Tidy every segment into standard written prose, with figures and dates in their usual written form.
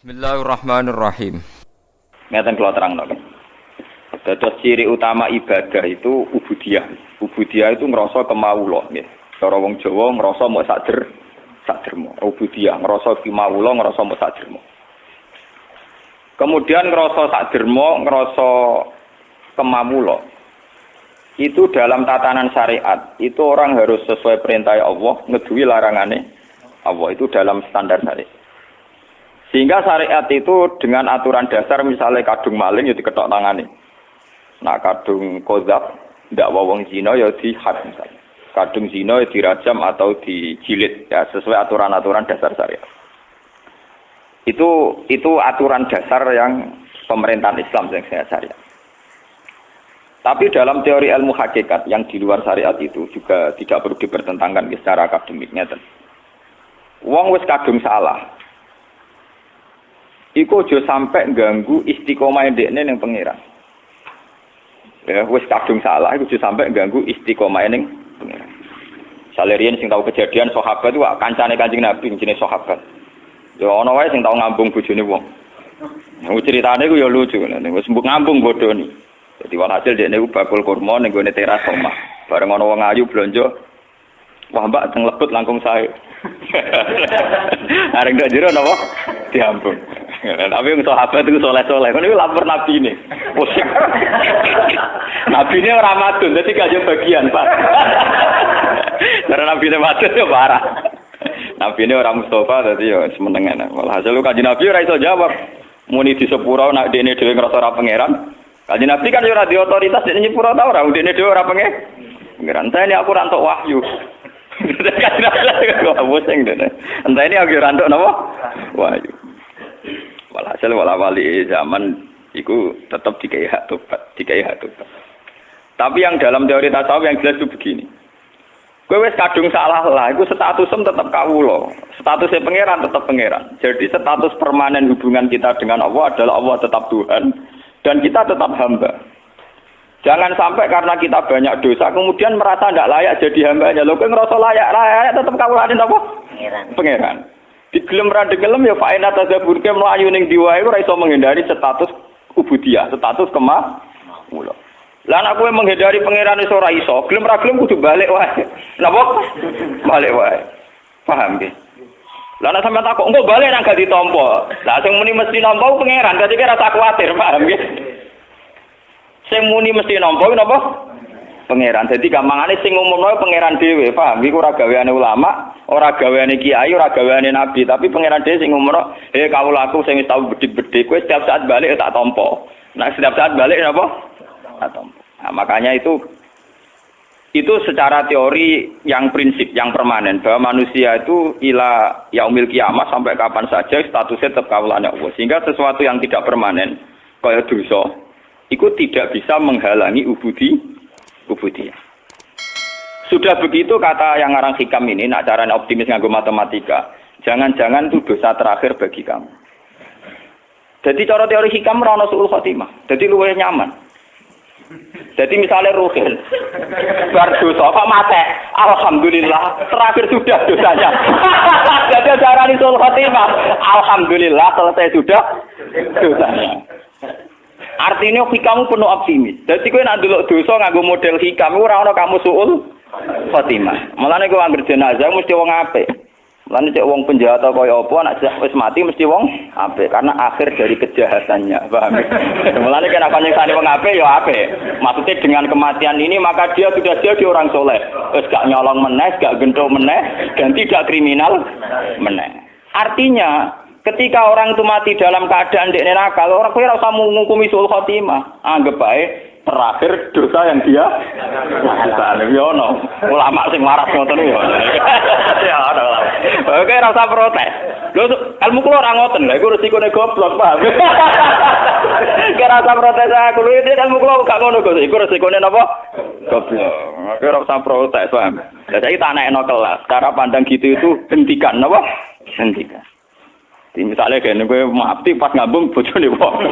Bismillahirrahmanirrahim. Ngeten kula terangno. Dados ciri utama ibadah itu ubudiyah. Ubudiyah itu ngrasa kemawula nggih. Cara wong Jawa ngrasa mok sakdermo. Ubudiyah ngrasa kemawula, ngrasa mok sakdermo. Kemudian ngrasa sakdermo, ngrasa kemawula. Itu dalam tatanan syariat, itu orang harus sesuai perintah Allah, ngeduwi larangane Allah. Itu dalam standar syariat. Sehingga syariat itu dengan aturan dasar misalnya kadung maling ya diketok tangane. Nah kadung kozab ndak wong zina ya dihad misalnya. Kadung zina ya dirajam atau dijilid ya sesuai aturan-aturan dasar syariat. Itu aturan dasar yang pemerintahan Islam yang syariat. Tapi dalam teori ilmu hakikat yang di luar syariat itu juga tidak perlu dipertentangkan secara akademiknya. Wong wis kadung salah. Iku aja sampai ganggu istiqomah ndekne ning pangeran. Ya wis kadung salah iku aja sampai ganggu istiqomah ning pangeran. Salerian sing tau kejadian sahabat itu kancane Kanjeng Nabi jenenge sahabat. Ya ana wae sing tau ngambung bojone wong. Nah, ceritane iku ya lucu ngene. Wis mbok ngambung bodoni. Dadi walhasil dekne iku bakul kurma ning gone teras omah. Bareng ana wong ayu blonjo. Wah mbak teng lebet langkung sae. Areng dak jero napa? Diampun. Tapi yang sahabat itu soleh-soleh. Kan itu lapor Nabi ini. Pusing. Nabi ini orang madun. Jadi gak bagian, Pak. Karena Nabi ini madun itu parah. Nabi ini orang Mustafa. Jadi ya semenengan. Walhasil kaji Nabi ora iso jawab. Muni di sepura. Nak dia ini dewe ngerasa orang pangeran. Kaji Nabi kan ya di otoritas. Dia ini sepura tau orang. Dia ini dewe orang pangeran. Entah ini aku rantok wahyu. Kaji Nabi kan pusing. Entah ini aku rantok apa? Wahyu. Walhasil wali zaman itu tetap dikai hak tobat. Tapi yang dalam teori tasawuf yang jelas itu begini. Kowe wis kadung salah lah, iku statusem tetap kawula. Statusnya pangeran tetap pangeran. Jadi status permanen hubungan kita dengan Allah adalah Allah tetap Tuhan dan kita tetap hamba. Jangan sampai karena kita banyak dosa kemudian merasa tidak layak jadi hambanya. Lho kowe ngerasa layak tetap kawulane apa? Pangeran. Digelem ra digelem ya faina tazabburke mlayu ning diwae ora iso menghindari status ubudiyah, status kemawula. Lah nek kowe menghindari pangeran iso ora iso, gelem ra gelem kudu balik wae. Napa? Balik wae. Paham nggih? Lah nek sampeyan takok engko balik nang gak ditampa. Lah sing muni mesti nampa pangeran, dadi kira rasa kuwatir, paham nggih? Sing muni mesti nampa napa? Pangeran. Jadi gampangane sing umumno pangeran dhewe, paham? Iku ora gaweane ulama, ora gaweane kiai, ora gaweane nabi, tapi pangeran dhewe sing umumno, kawulaku sing wis tau bedik-bedik, kowe setiap saat balik tak tampa. Nah, setiap saat balik napa? Tak tampa. Nah, makanya itu secara teori yang prinsip, yang permanen bahwa manusia itu ila yaumil kiamat sampai kapan saja statusnya tetap kawulane Allah. Sehingga sesuatu yang tidak permanen kaya dosa, itu tidak bisa menghalangi ubudiyah. Sudah begitu kata yang ngarang hikam ini, nak caranya optimis nganggo matematika, jangan-jangan itu dosa terakhir bagi kamu. Jadi cara teori hikam ora ono suul khotimah. Jadi luwih nyaman. Jadi misalnya Ruhin bar dosa kok mate, alhamdulillah terakhir sudah dosanya. Jadi caranya suul khotimah, alhamdulillah selesai sudah dosanya. Artinya hikamu penuh optimis. Jadi kowe nek ndelok dosa nganggo model hikam ora ana kamu suul khotimah. Mulane kowe anggere jenazah mesti wong apik. Mulane cek wong penjahat kaya apa nek wis mati mesti wong apik karena akhir dari kejahatannya. Paham? Mulane kena nyekani wong apik ya apik. Maksudnya dengan kematian ini maka dia sudah jadi orang soleh. Wis gak nyolong meneh, gak genthok meneh dan tidak kriminal meneh. Artinya ketika orang itu mati dalam keadaan dekne nakal, orang kowe ora usah ngukumi suul khotimah. Anggap bae terakhir dosa yang dia lakukan. Ya ono ulama sing waras ngoten ya. Ya ono. Oke ora usah protes. Lho ilmu kula ora ngoten. Lha iku resikone goblok, paham. Ora usah protes aku. Lho ilmu kula gak ngono kok. Iku resikone napa? Goblok. Oke ora usah protes, paham. Lah saiki tak anekno kelas. Cara pandang gitu itu hentikan napa? Hentikan. Misalnya kayak gue mati pas ngabung bojone wong.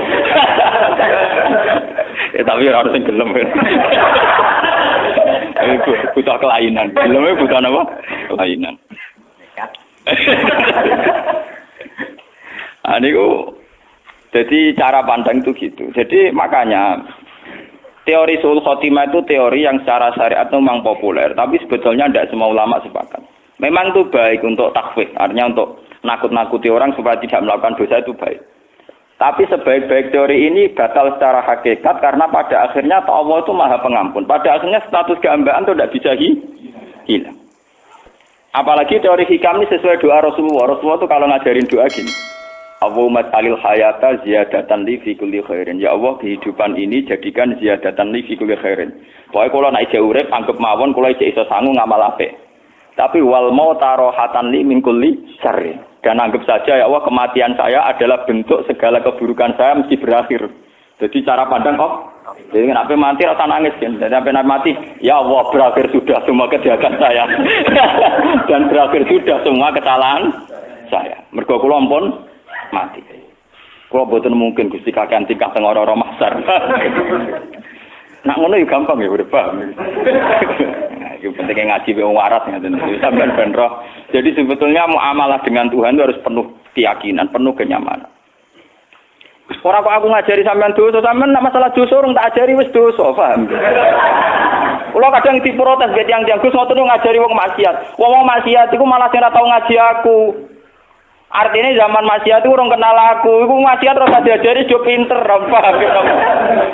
Tapi harus yang gelem. Butuh kelainan. Gelemnya butuh apa? Kelainan. Niku jadi cara pandang itu gitu. Jadi makanya teori su'ul khotimah itu teori yang secara syariat memang populer, tapi sebetulnya tidak semua ulama sepakat. Memang itu baik untuk takhfif, artinya untuk nakut-nakuti orang supaya tidak melakukan dosa itu baik. Tapi sebaik-baik teori ini batal secara hakikat karena pada akhirnya Allah itu Maha Pengampun. Pada akhirnya status kehambaan itu tidak bisa hilang. Apalagi teori hikam ini sesuai doa Rasulullah. Rasulullah itu kalau ngajarin doa gini. Allahumma alil hayata ziyadatan li fi kulli khairin. Ya Allah, kehidupan ini jadikan ziyadatan li fi kulli khairin. Pokoke kula nek isih urip anggap mawon kula isih iso sangu ngamal apik. Tapi wal mauta rohatan li min kulli syarrin. Dan anggap saja ya Allah kematian saya adalah bentuk segala keburukan saya mesti berakhir. Jadi cara pandang jadi kenapa mati rasa nangis kan? Dan sampai mati, ya Allah berakhir sudah semua kejahatan saya. Dan berakhir sudah semua kesalahan saya. Mergo kula ampun mati. Kula boten mungkin Gusti kakean tingkah teng ora-ora mahsyar. Nak ngono yo gampang ya udah paham. Itu pentingnya ngaji wong waras ngaten. Sampeyan ben roh. Jadi sebetulnya muamalah dengan Tuhan itu harus penuh keyakinan, penuh kenyamanan. Ora kok aku ngajari sampean dosa, sampean nak masalah dosa urung tak ajari wis dosa, paham? Kula kadang diprotes ge tiyang-tiyang Gus ngoten ngajari wong maksiat. Wong maksiat iku malah sing ora tau ngaji aku. Artinya zaman maksiat itu orang kenal aku, iku maksiat ora diajari jo pinter, paham?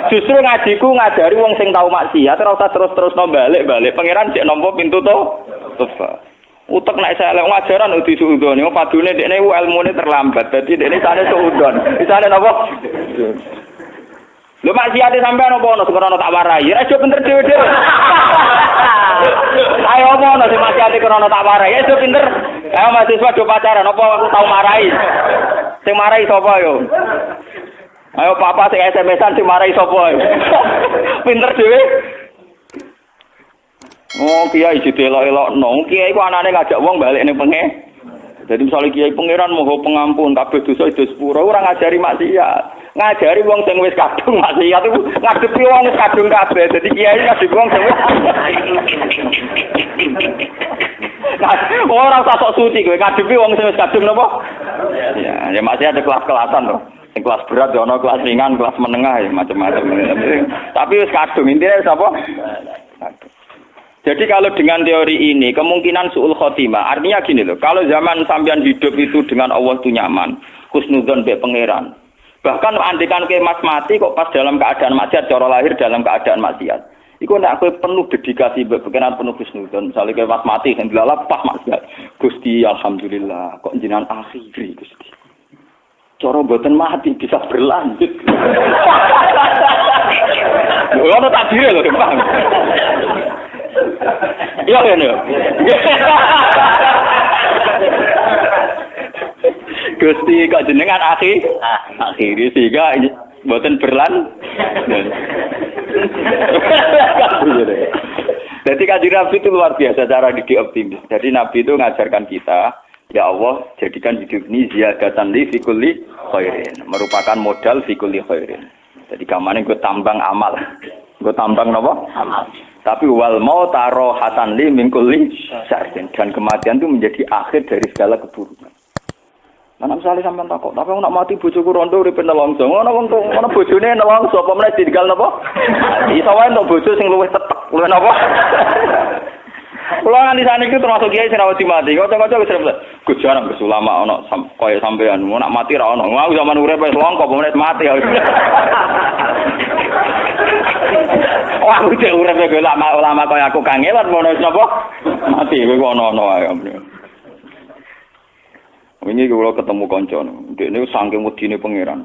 Justru ngajiku ngajari wong sing tau maksiat ora usah terus-terus balik-balik. Pangeran cek nampa pintu to. Utek nek saya lek ngajaran uti suudon, yo padune dekne ilmune terlambat. Dadi dekne sane suudon. Isane napa? Lho maksiat sampean apa ono sekono tak warai. Ya aja pinter dhewe-dhewe. Ayo apa ono sing maksiat krono tak warai. Ya aja pinter. Ayo mahasiswa do pacaran apa aku tau marai. Sing marai sapa yo? Ayo papa sing SMS-an sing marai sapa yo? Pinter dhewe. Oh, kiai didelok-elokno. Kiai ku anane ngajak wong balik ning pengen. Jadi misalnya kiai pangeran moho pengampun kabeh dosa itu sepuro ora ngajari maksiat. Ngajari wong sing wis kadung maksiat iku ngadepi wong wis kadung kabeh. Dadi kiai ngadepi wong sing wis ora usah sok suci kowe ngadepi wong sing wis kadung napa? Ya maksiat ada kelas-kelasan to. Sing kelas berat ya ono, kelas ringan, kelas menengah ya macam-macam. Tapi wis kadung intine sapa? Jadi kalau dengan teori ini kemungkinan su'ul khotimah artinya gini loh, kalau zaman sampean hidup itu dengan Allah itu nyaman, husnudzon be pangeran. Bahkan andikan ke mas mati kok pas dalam keadaan maksiat, cara lahir dalam keadaan maksiat. Iku nek kowe penuh dedikasi be pangeran penuh husnudzon, misale ke mas mati kan dilalap pas maksiat. Gusti alhamdulillah kok jenengan akhiri Gusti. Cara mboten mati bisa berlanjut. Ono takdire lho, Bang. Iya kan ya. Gusti kok jenengan akhiri sehingga mboten berlan. Jadi Kanjeng Nabi itu luar biasa cara didik optimis. Jadi Nabi itu ngajarkan kita, ya Allah jadikan hidup ini ziyadatan li fi kulli khairin, merupakan modal fi kulli khairin. Jadi kamane gue tambang amal. Gue tambang napa? Amal. Tapi wal mauta rohatan li min kulli syarrin, dan kematian itu menjadi akhir dari segala keburukan. Mana misalnya sampean takut, tapi aku nak mati bojoku rondo uripe nelongso. Ngono bojone nelongso apa meneh ditinggal napa? Iso wae entuk bojo sing luwih tetek, luwih napa? Kula nganti saniki termasuk kiai sing rawati mati. Kocok-kocok wis repot. Gus jarang Gus ulama ana kaya sampean, nak mati ra ono. Aku zaman urip wis longko apa meneh mati. Wah, aku cek urip kaya ulama kaya aku kangelan ngono sapa? Mati kowe ono-ono ae. Wingi kula ketemu kanca, dekne saking wedine pangeran.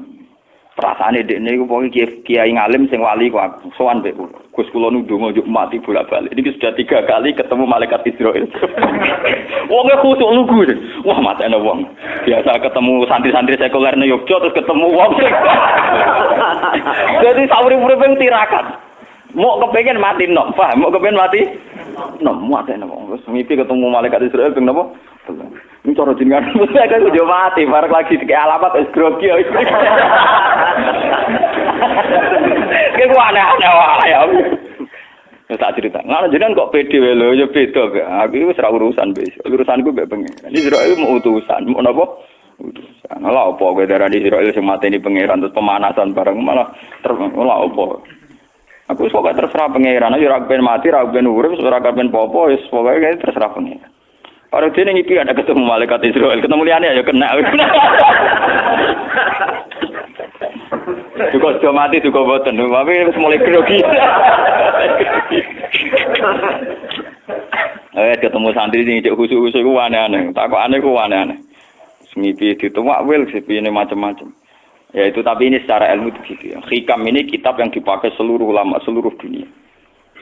Perasaane dekne iku pokoke kiai ngalim sing wali kok aku sowan mbek kula. Gus kula ndonga njuk mati bolak-balik. Niki sudah 3 kali ketemu malaikat Israil. Wonge khusuk lugu. Wah, matene wong. Biasa ketemu santri-santri sekuler nang Yogya terus ketemu wong. Jadi sauri-uripe tirakat. Mau kepengin mati nok, paham? Mau kepengin mati nok, matene wong. Terus mimpi ketemu malaikat Israil ping napa? Ini cara jenengan saya kan udah mati, bareng lagi di alamat es grogi. Kayak gua aneh-aneh wae ya. Ya tak cerita. Ngono jenengan kok pede wae lho, ya beda kok. Aku wis ora urusan besok. Urusanku mbek pengen. Ini Israil mau utusan, mau napa? Utusan. Lah apa kowe darani Israil sing mateni pangeran terus pemanasan bareng malah lah apa. Aku sok terserah pangeran, yo ora ben mati, ora ben urip, ora ben popo, wis pokoke terserah pangeran. Ora dene iki ada ketemu malaikat Israil, ketemu liyane ya kena. Juga sudah mati juga boten, tapi wis mulai grogi. Ketemu santri sing cek khusus-khusus ku aneh-aneh. Takokane ku aneh-aneh. Ngipi dituwak wil sepine macam-macam. Ya itu tapi ini secara ilmu begitu ya. Hikam ini kitab yang dipakai seluruh ulama seluruh dunia.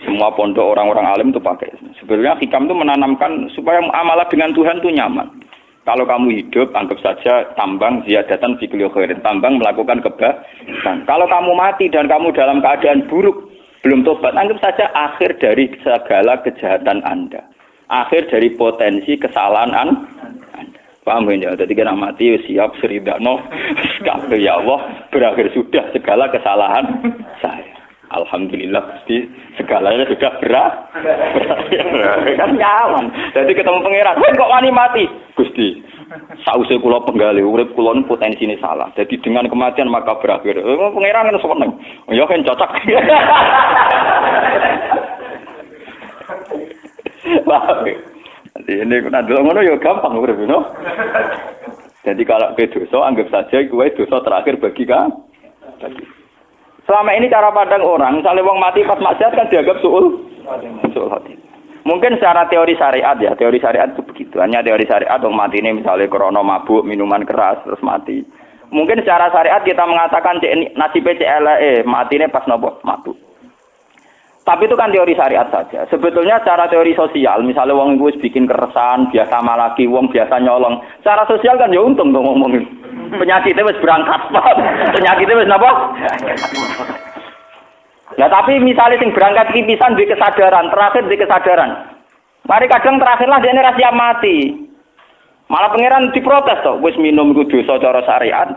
Semua pondok orang-orang alim itu pakai. Sebenarnya hikam itu menanamkan supaya amalah dengan Tuhan itu nyaman. Kalau kamu hidup anggap saja tambang ziyadatan fi kulli khairin, tambang melakukan kebaikan. Kalau kamu mati dan kamu dalam keadaan buruk belum tobat, anggap saja akhir dari segala kejahatan Anda. Akhir dari potensi kesalahan Anda. Paham ya? Jadi kena mati siap seridano. Ya Allah, berakhir sudah segala kesalahan saya. Alhamdulillah Gusti, segalanya sudah berakhir. Kan nyaman. Jadi ketemu pangeran, kok wani mati? Gusti, sause kula penggali urip kula niku potensine salah. Jadi dengan kematian maka berakhir. Pangeran kan seneng. Ya kan cocok. Jadi ini kena dulu ngono ya gampang urip no. Jadi kalau ke dosa anggap saja kuwi dosa terakhir bagi kamu. Selama ini cara pandang orang, misalnya wong mati pas maksiat kan dianggap suul hati. Mungkin secara teori syariat ya, teori syariat itu begitu. Hanya teori syariat wong mati ini misalnya krono mabuk, minuman keras terus mati. Mungkin secara syariat kita mengatakan nasibnya CLE, mati ini pas nopo mabuk. Tapi itu kan teori syariat saja. Sebetulnya cara teori sosial, misalnya wong iku wis bikin keresahan, biasa malaki, wong biasa nyolong. Secara sosial kan ya untung dong ngomongin. Penyakitnya wis berangkat, penyakitnya wis napa? Ya tapi misalnya sing berangkat iki pisan duwe kesadaran, terakhir duwe kesadaran. Mari kadang terakhirlah dene ra siap mati. Malah pangeran diprotes to, wis minum iku dosa cara syariat.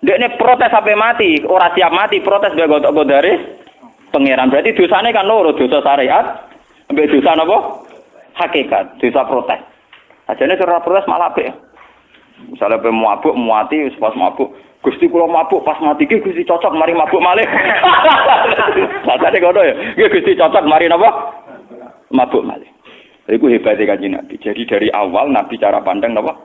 Dekne protes sampai mati, ora siap mati, protes dia gotok godare. Pangeran berarti dosane kan loro, dosa syariat, ambek dosa napa? Hakikat, dosa protes. Ajane cara protes malah apik. Misalnya pe mabuk muati pas mabuk, Gusti kula mabuk pas mati ki Gusti cocok mari mabuk malih. Sakjane ngono ya. Nggih Gusti cocok mari napa? Mabuk malih. Iku hebate Kanjeng Nabi. Jadi dari awal Nabi cara pandang napa?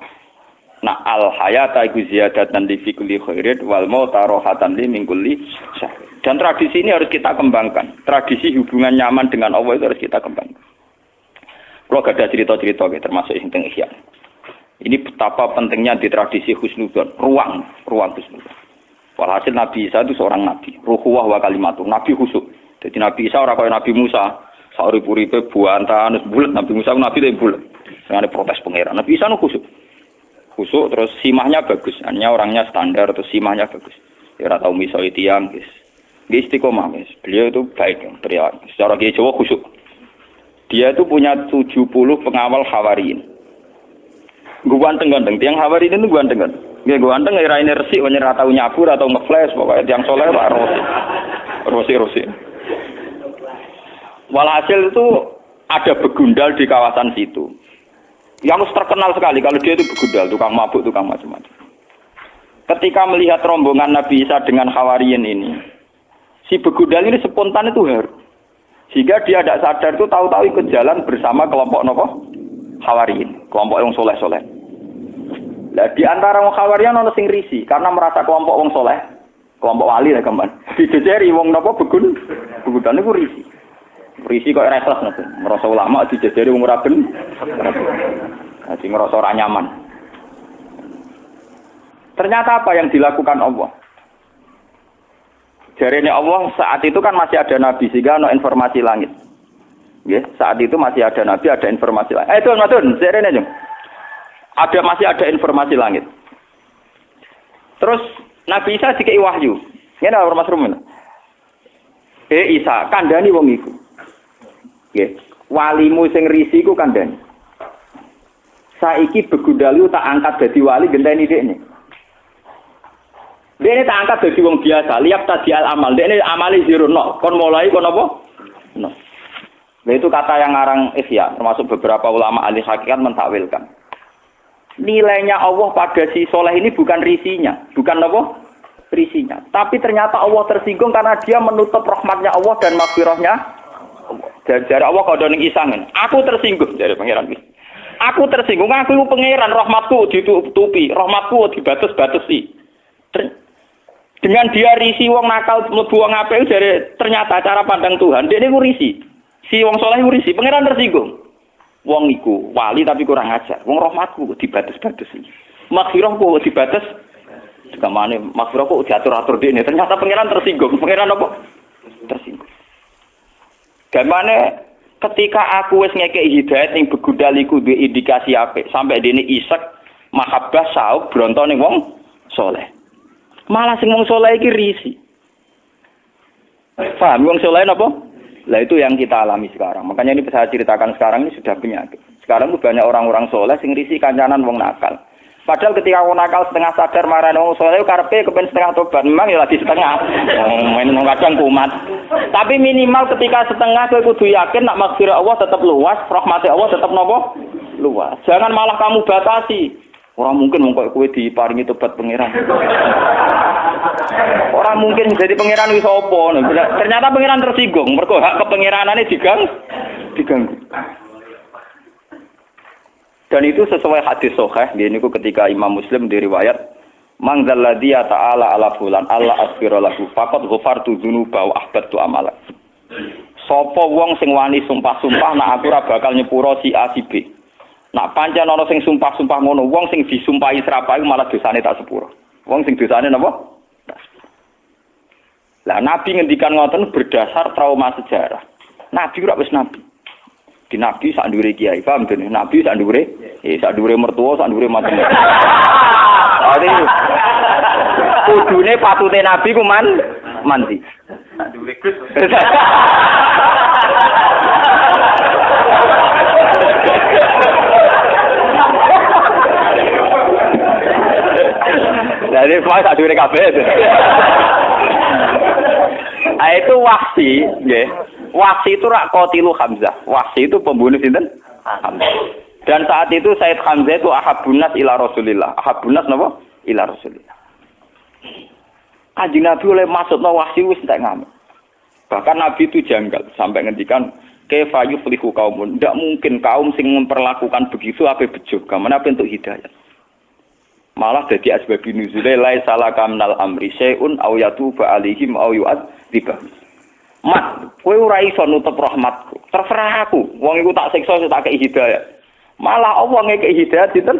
Nah al hayata iku ziyadatan li fi kulli khairin wal mauta rahatan li min kulli syarr. Dan tradisi ini harus kita kembangkan. Tradisi hubungan nyaman dengan Allah itu harus kita kembangkan. Kalau ada cerita-cerita termasuk yang teng Ihya. Ini betapa pentingnya di tradisi husnudzon, ruang husnudzon. Walhasil Nabi Isa itu seorang nabi, ruhuwah wa kalimatuh, nabi khusyuk. Jadi Nabi Isa ora kaya Nabi Musa, sauri-uripe buantan bulet, Nabi Musa nabi tapi bulet. Dengan protes pangeran. Nabi Isa nu khusyuk. Khusyuk terus simahnya bagus, hanya orangnya standar terus simahnya bagus. Ya ora tau misoi tiyang, guys. Dia istiqomah, guys. Beliau itu baik, pria. Secara Kiai Jawa khusyuk. Dia itu punya 70 pengawal Hawariyin. Gue ganteng-ganteng, tiang Hawari itu gue ganteng-ganteng. Gue ganteng, ngirain resik, ora tau nyabur atau ngeflash, pokoknya tiang soleh Pak Rosi. Walhasil itu ada begundal di kawasan situ. Yang terkenal sekali kalau dia itu begundal, tukang mabuk, tukang macam-macam. Ketika melihat rombongan Nabi Isa dengan Hawariyin ini, si begundal ini spontan itu haru. Sehingga dia tidak sadar itu tahu-tahu ikut jalan bersama kelompok nopo Hawariyin, kelompok yang soleh-soleh. Nah, di antara wong Hawariyin ana sing risi karena merasa kelompok wong soleh, kelompok wali lah kemban. Dijejeri wong napa begudan niku risi. Risi kok ora ikhlas ngoten. Merasa ulama dijejeri wong ora ben. Dadi ngerasa ora nyaman. Ternyata apa yang dilakukan Allah? Jarene Allah saat itu kan masih ada nabi sehingga ana informasi langit. Ya, saat itu masih ada nabi, ada informasi langit. Itu matun, jarene jeng. Masih ada informasi langit. Terus Nabi Isa dikei wahyu. Ngene ora Mas Rumen. Isa, kandhani wong iku. Nggih, walimu sing risi iku kandhani. Saiki begundalu tak angkat dadi wali genteni dekne. Dekne tak angkat dadi wong biasa, liap tadi al amal. Dekne amali zero no. Kon mulai kon apa? No. Nah, itu kata yang ngarang Ihya, termasuk beberapa ulama ahli hakikat mentakwilkan. nilainya Allah pada si soleh ini bukan risinya, bukan apa? Risinya. Tapi ternyata Allah tersinggung karena dia menutup rahmatnya Allah dan maghfirahnya. Dari Allah kau doning isangen. Aku tersinggung dari pangeran. Aku tersinggung. Aku pangeran rahmatku ditutupi, rahmatku dibatas-batasi. Dengan dia risi wong nakal mlebu wong apik dari ternyata cara pandang Tuhan. Dia niku risi. Si wong soleh risi, pangeran tersinggung. Wong iku wali tapi kurang ajar. Wong rahmatku dibatas-batasi. Maghfirahku dibatas. Kamane maghfirahku diatur-atur dene. Ternyata pangeran tersinggung. Pangeran apa? Tersinggung. Gamane ketika aku wis ngekeki hidayat ning begudaliku duwe indikasi apik sampai dene isek mahabbah saub bronto ning wong soleh. Malah sing wong soleh iki risi. Paham wong soleh napa? Lah itu yang kita alami sekarang. Makanya ini saya ceritakan sekarang ini sudah penyakit. Sekarang itu banyak orang-orang soleh sing risi kancanan wong nakal. Padahal ketika wong nakal setengah sadar marah wong soleh karepe kepen setengah tobat. Memang ya lagi setengah. Main kadang kumat. Tapi minimal ketika setengah kowe kudu yakin nak maghfirah Allah tetap luas, rahmat Allah tetap nopo? Luas. Jangan malah kamu batasi. Orang mungkin mung kowe diparingi tobat pangeran. Orang mungkin jadi pangeran wis apa. Ternyata pangeran tersinggung mergo hak kepangeranane diganggu. Dan itu sesuai hadis sahih. Niku ketika Imam Muslim diriwayat, "Man dzalladzi ta'ala ala fulan Allah asfira lahu faqad ghafartu dzunuba wa ahbattu amala." Sapa wong sing wani sumpah-sumpah nak aku ora bakal nyepuro si A si B. Nak pancen ana sing sumpah-sumpah ngono, wong sing disumpahi serapahi malah dosane tak sepuro. Wong sing dosane napa? Lah Nabi ngendikan ngoten berdasar trauma sejarah. Nabi ora wis nabi. Di Nabi sak ndure kiai, paham dene? Nabi sak ndure, sak ndure mertua, sak ndure macam-macam. Ade. Kudune patute Nabi ku mandi. Sak ndure Gus. Jadi semua sak ndure kabeh. Itu Wahsi, nggih. Wahsi itu rak qatilu Hamzah. Wahsi itu pembunuh sinten? Hamzah. Dan saat itu Said Hamzah itu ahabbun nas ila Rasulillah. Ahabbun nas napa? Ila Rasulillah. Kanjeng Nabi oleh maksudna Wahsi wis entek ngamuk. Bahkan Nabi itu janggal sampai ngendikan kaifa yuflihu qaumun. Tidak mungkin kaum sing memperlakukan begitu ape bejo. Kamana bentuk hidayah. Malah dadi asbab nuzule la salaka minal amri syai'un aw yatuba alaihim aw yu'adzibahum. Mat, kowe ora iso nutup rahmatku. Terserah aku. Wong iku tak siksa tak kei hidayah. Malah Allah ngekei hidayah sinten?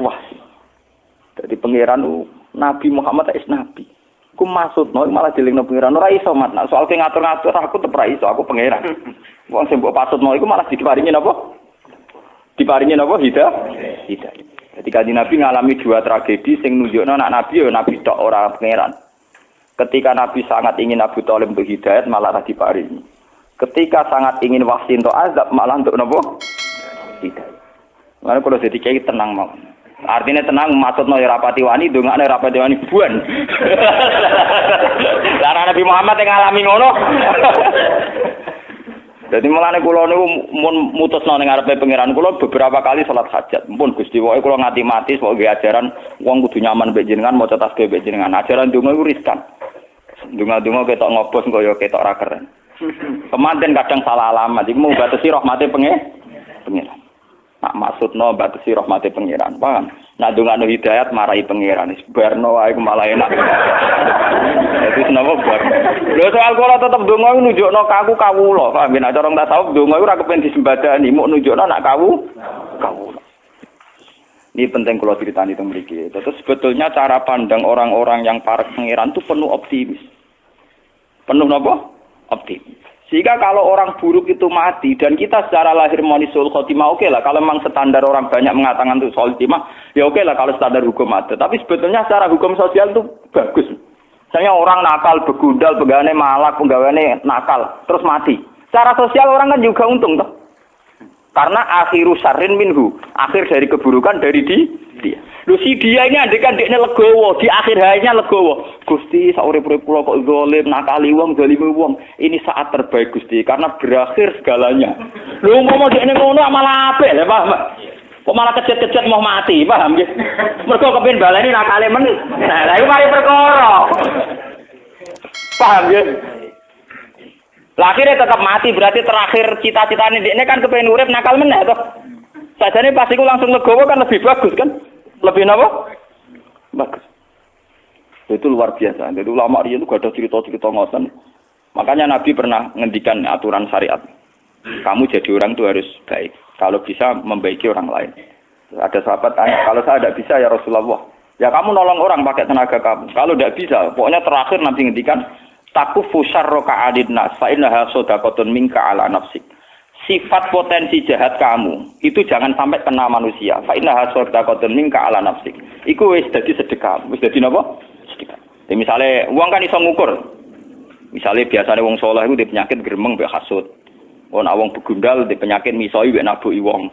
Wah. Dadi pangeran Nabi Muhammad is nabi. Ku maksudno malah dilingno pangeran ora iso mat. Nah, soal ke ngatur-ngatur aku tetep ora iso, aku pangeran. Wong sing mbok pasutno iku malah diparingi napa? Diparingi napa? Hidayah. Ketika Nabi ngalami dua tragedi sing nunjukno anak Nabi ya Nabi tok ora pangeran. Ketika Nabi sangat ingin Abu Thalib untuk hidayat malah diparingi. Ketika sangat ingin Wahsi untuk azab malah untuk napa? Hidayat. Mane kalau jadi kiai tenang mau. Artinya tenang maksudno ya rapati wani, dongane rapati wani buan. Lah Nabi Muhammad yang ngalami ngono. Jadi mulane kula niku mun mutusno ning ngarepe pangeran kula beberapa kali salat hajat. Mumpun Gusti pokoke kula ngati mati sok nggih ajaran wong kudu nyaman mbek jenengan maca tasbih mbek jenengan. Ajaran donga iku riskan. Donga-donga ketok ngobos kaya ketok ra keren. Kemanten kadang salah alamat iku mau batasi rahmate pangeran. Nak maksudno batasi rahmate pangeran. Paham? Nak dongano hidayat marahi pangeran. Barno wae malah enak. Itu kenapa bar? Lho soal kula tetep donga iku nunjukno kaku kawula. Paham nek cara tasawuf donga iku ora kepen disembadani, muk nunjukno nak kawula. Ini penting kalau ceritani teng mriki. Terus sebetulnya cara pandang orang-orang yang para pangeran itu penuh optimis. Penuh napa? Optimis. Sehingga kalau orang buruk itu mati dan kita secara lahir monisul khotimah oke lah. Kalau memang standar orang banyak mengatakan itu soal khotimah, ya oke lah kalau standar hukum ada. Tapi sebetulnya secara hukum sosial itu bagus. Misalnya orang nakal, begundal, pegawainya malak, pegawainya nakal, terus mati. Secara sosial orang kan juga untung toh. Karena akhiru syarrin minhu, akhir dari keburukan dari dia. Lho si dia ini andekan dekne legowo, di akhir hayatnya legowo. Gusti saurip-urip kula kok zalim, nakali wong, zalimi wong. Ini saat terbaik Gusti karena berakhir segalanya. Lho umpama dekne ngono malah apik lha Pak. Kok malah kejet-kejet mau mati, paham nggih? Mergo kepengin baleni nakale men. Nah, lha iku mari perkara. Paham nggih? Lah akhirnya tetap mati berarti terakhir cita-citane dekne kan kepengin urip nakal meneh toh. Sajane pas iku langsung legowo kan lebih bagus kan? Lebih napa? Bagus. Itu luar biasa. Jadi ulama riyen itu gak ada cerita-cerita ngoten. Makanya Nabi pernah ngendikan aturan syariat. Kamu jadi orang itu harus baik. Kalau bisa membaiki orang lain. Ada sahabat tanya, kalau saya tidak bisa ya Rasulullah. Ya kamu nolong orang pakai tenaga kamu. Kalau tidak bisa, pokoknya terakhir Nabi ngendikan takufu syarraka 'adin nas fa innaha shadaqatun minka 'ala nafsik. Sifat potensi jahat kamu itu jangan sampai kena manusia. Fa innaha shadaqatun minka 'ala nafsik. Iku wis dadi sedekah. Wis dadi napa? Sedekah. Misale wong kan iso ngukur. Misale biasane wong saleh iku di penyakit gremeng mbek hasud. Wong awong begundal di penyakit misoi mbek nabuki wong.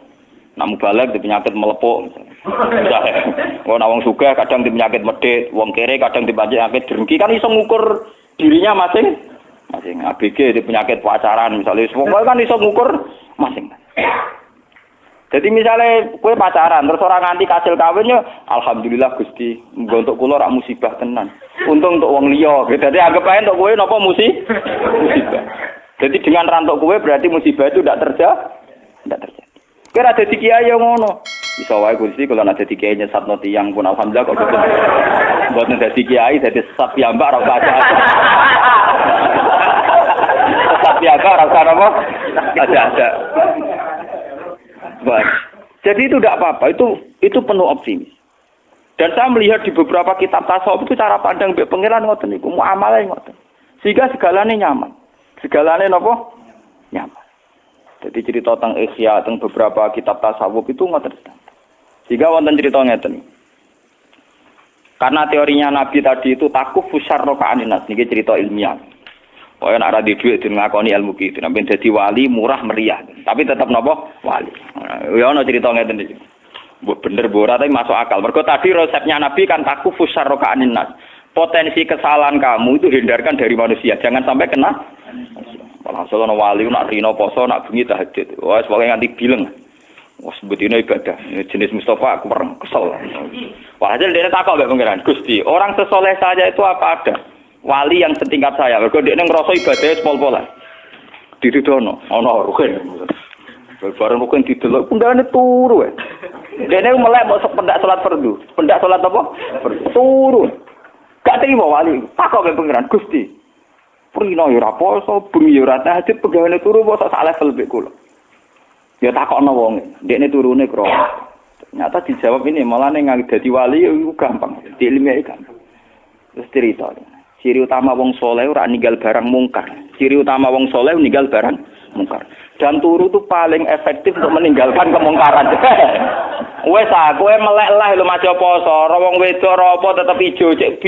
Namu balik di penyakit melepuk misalnya. Wong awong sugih kadang di penyakit medhit, wong kere kadang di penyakit drengki kan iso ngukur dirinya masing-masing. ABG di penyakit pacaran misalnya, semua kan iso ngukur masing. Jadi misalnya kue pacaran terus orang nganti kasil kawinnya, alhamdulillah Gusti, untuk kula rak musibah tenan. Untung untuk wong liya. Jadi anggap ae untuk kue napa musibah. Jadi dengan rantok kue berarti musibah itu tidak terjadi. Kira dadi kiai yo ngono. Bisa wae Gusti kula nek dadi kiai nyesatno tiyang pun alhamdulillah kok boten. Boten dadi kiai dadi sesat piyambak ora baca. Sesat piyambak ora usah apa? Ada. Baik. Jadi itu tidak apa-apa, itu penuh optimis. Dan saya melihat di beberapa kitab tasawuf itu cara pandang mbek pangeran ngoten niku, muamalah ngoten. Sehingga segalane nyaman. Segalane napa? Nyaman. Jadi cerita tentang Ihya, tentang beberapa kitab tasawuf itu ngoten. Jika wonten cerita ngeten. Karena teorinya Nabi tadi itu takuf syarra ka'aninas, niki cerita ilmiah. Kaya nek ora di dhuwit ngakoni ilmu ki, sampeyan dadi wali murah meriah, tapi tetap napa? Wali. Ya ana cerita ngeten iki. Mbok bener mbok ora tapi masuk akal. Mergo tadi resepnya Nabi kan takuf syarra ka'aninas. Potensi kesalahan kamu itu hindarkan dari manusia, jangan sampai kena. Walhasil ana wali nak rino poso nak bengi tahajud. Wes pokoke nganti bileng. Wes sebetine ibadah. Jenis Mustafa aku pereng kesel. Walhasil dia takok mbek pangeran, "Gusti, orang sesoleh saya itu apa ada wali yang setingkat saya?" Mergo dekne ngrasa ibadahe pol-polan. Ditudono, ana rugen. Bareng rugen didelok pundane turu. Dekne melek mau pendak salat fardu. Pendak salat apa? Turu. Gak terima wali. Takok mbek pangeran, "Gusti, prino yo ora poso, bengi yo ora tahajud, pegaweane turu kok sak level mbek kula." Ya takokno wong, ndekne turune kro. Ternyata dijawab ini malah ning dadi wali iku gampang, di ilmiah gampang. Terus cerita. Ciri utama wong saleh ora ninggal barang mungkar. Ciri utama wong saleh ninggal barang mungkar. Dan turu itu paling efektif untuk meninggalkan kemungkaran. Wes kowe melek lah lho maca poso, ora wong wedok ora apa tetep ijo, cek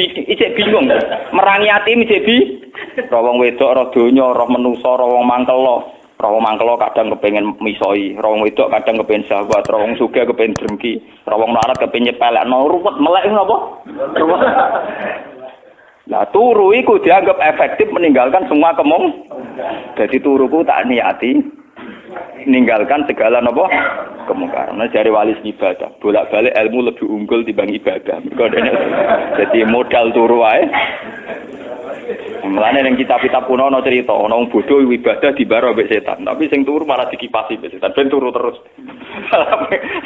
bingung. Merangi ati cek ora wong wedok ora donya, ora menungso, ora wong mangkelo. Ora wong mangkelo kadang kepengin misoi, ora wong wedok kadang kepengin syahwat, ora wong sugih kepengin drengki, ora wong larat kepengin nyepelekno, ruwet melek napa? Ruwet. Lah turu iku dianggap efektif meninggalkan semua Jadi turuku tak niati meninggalkan segala napa kemungkaran. Nah jare wali ibadah, bolak-balik ilmu lebih unggul dibanding ibadah. Jadi modal turu wae. Mulane ning kitab-kitab kuno ana cerita ana wong bodho ibadah dibaro mbek setan, tapi sing turu malah dikipasi mbek setan ben turu terus.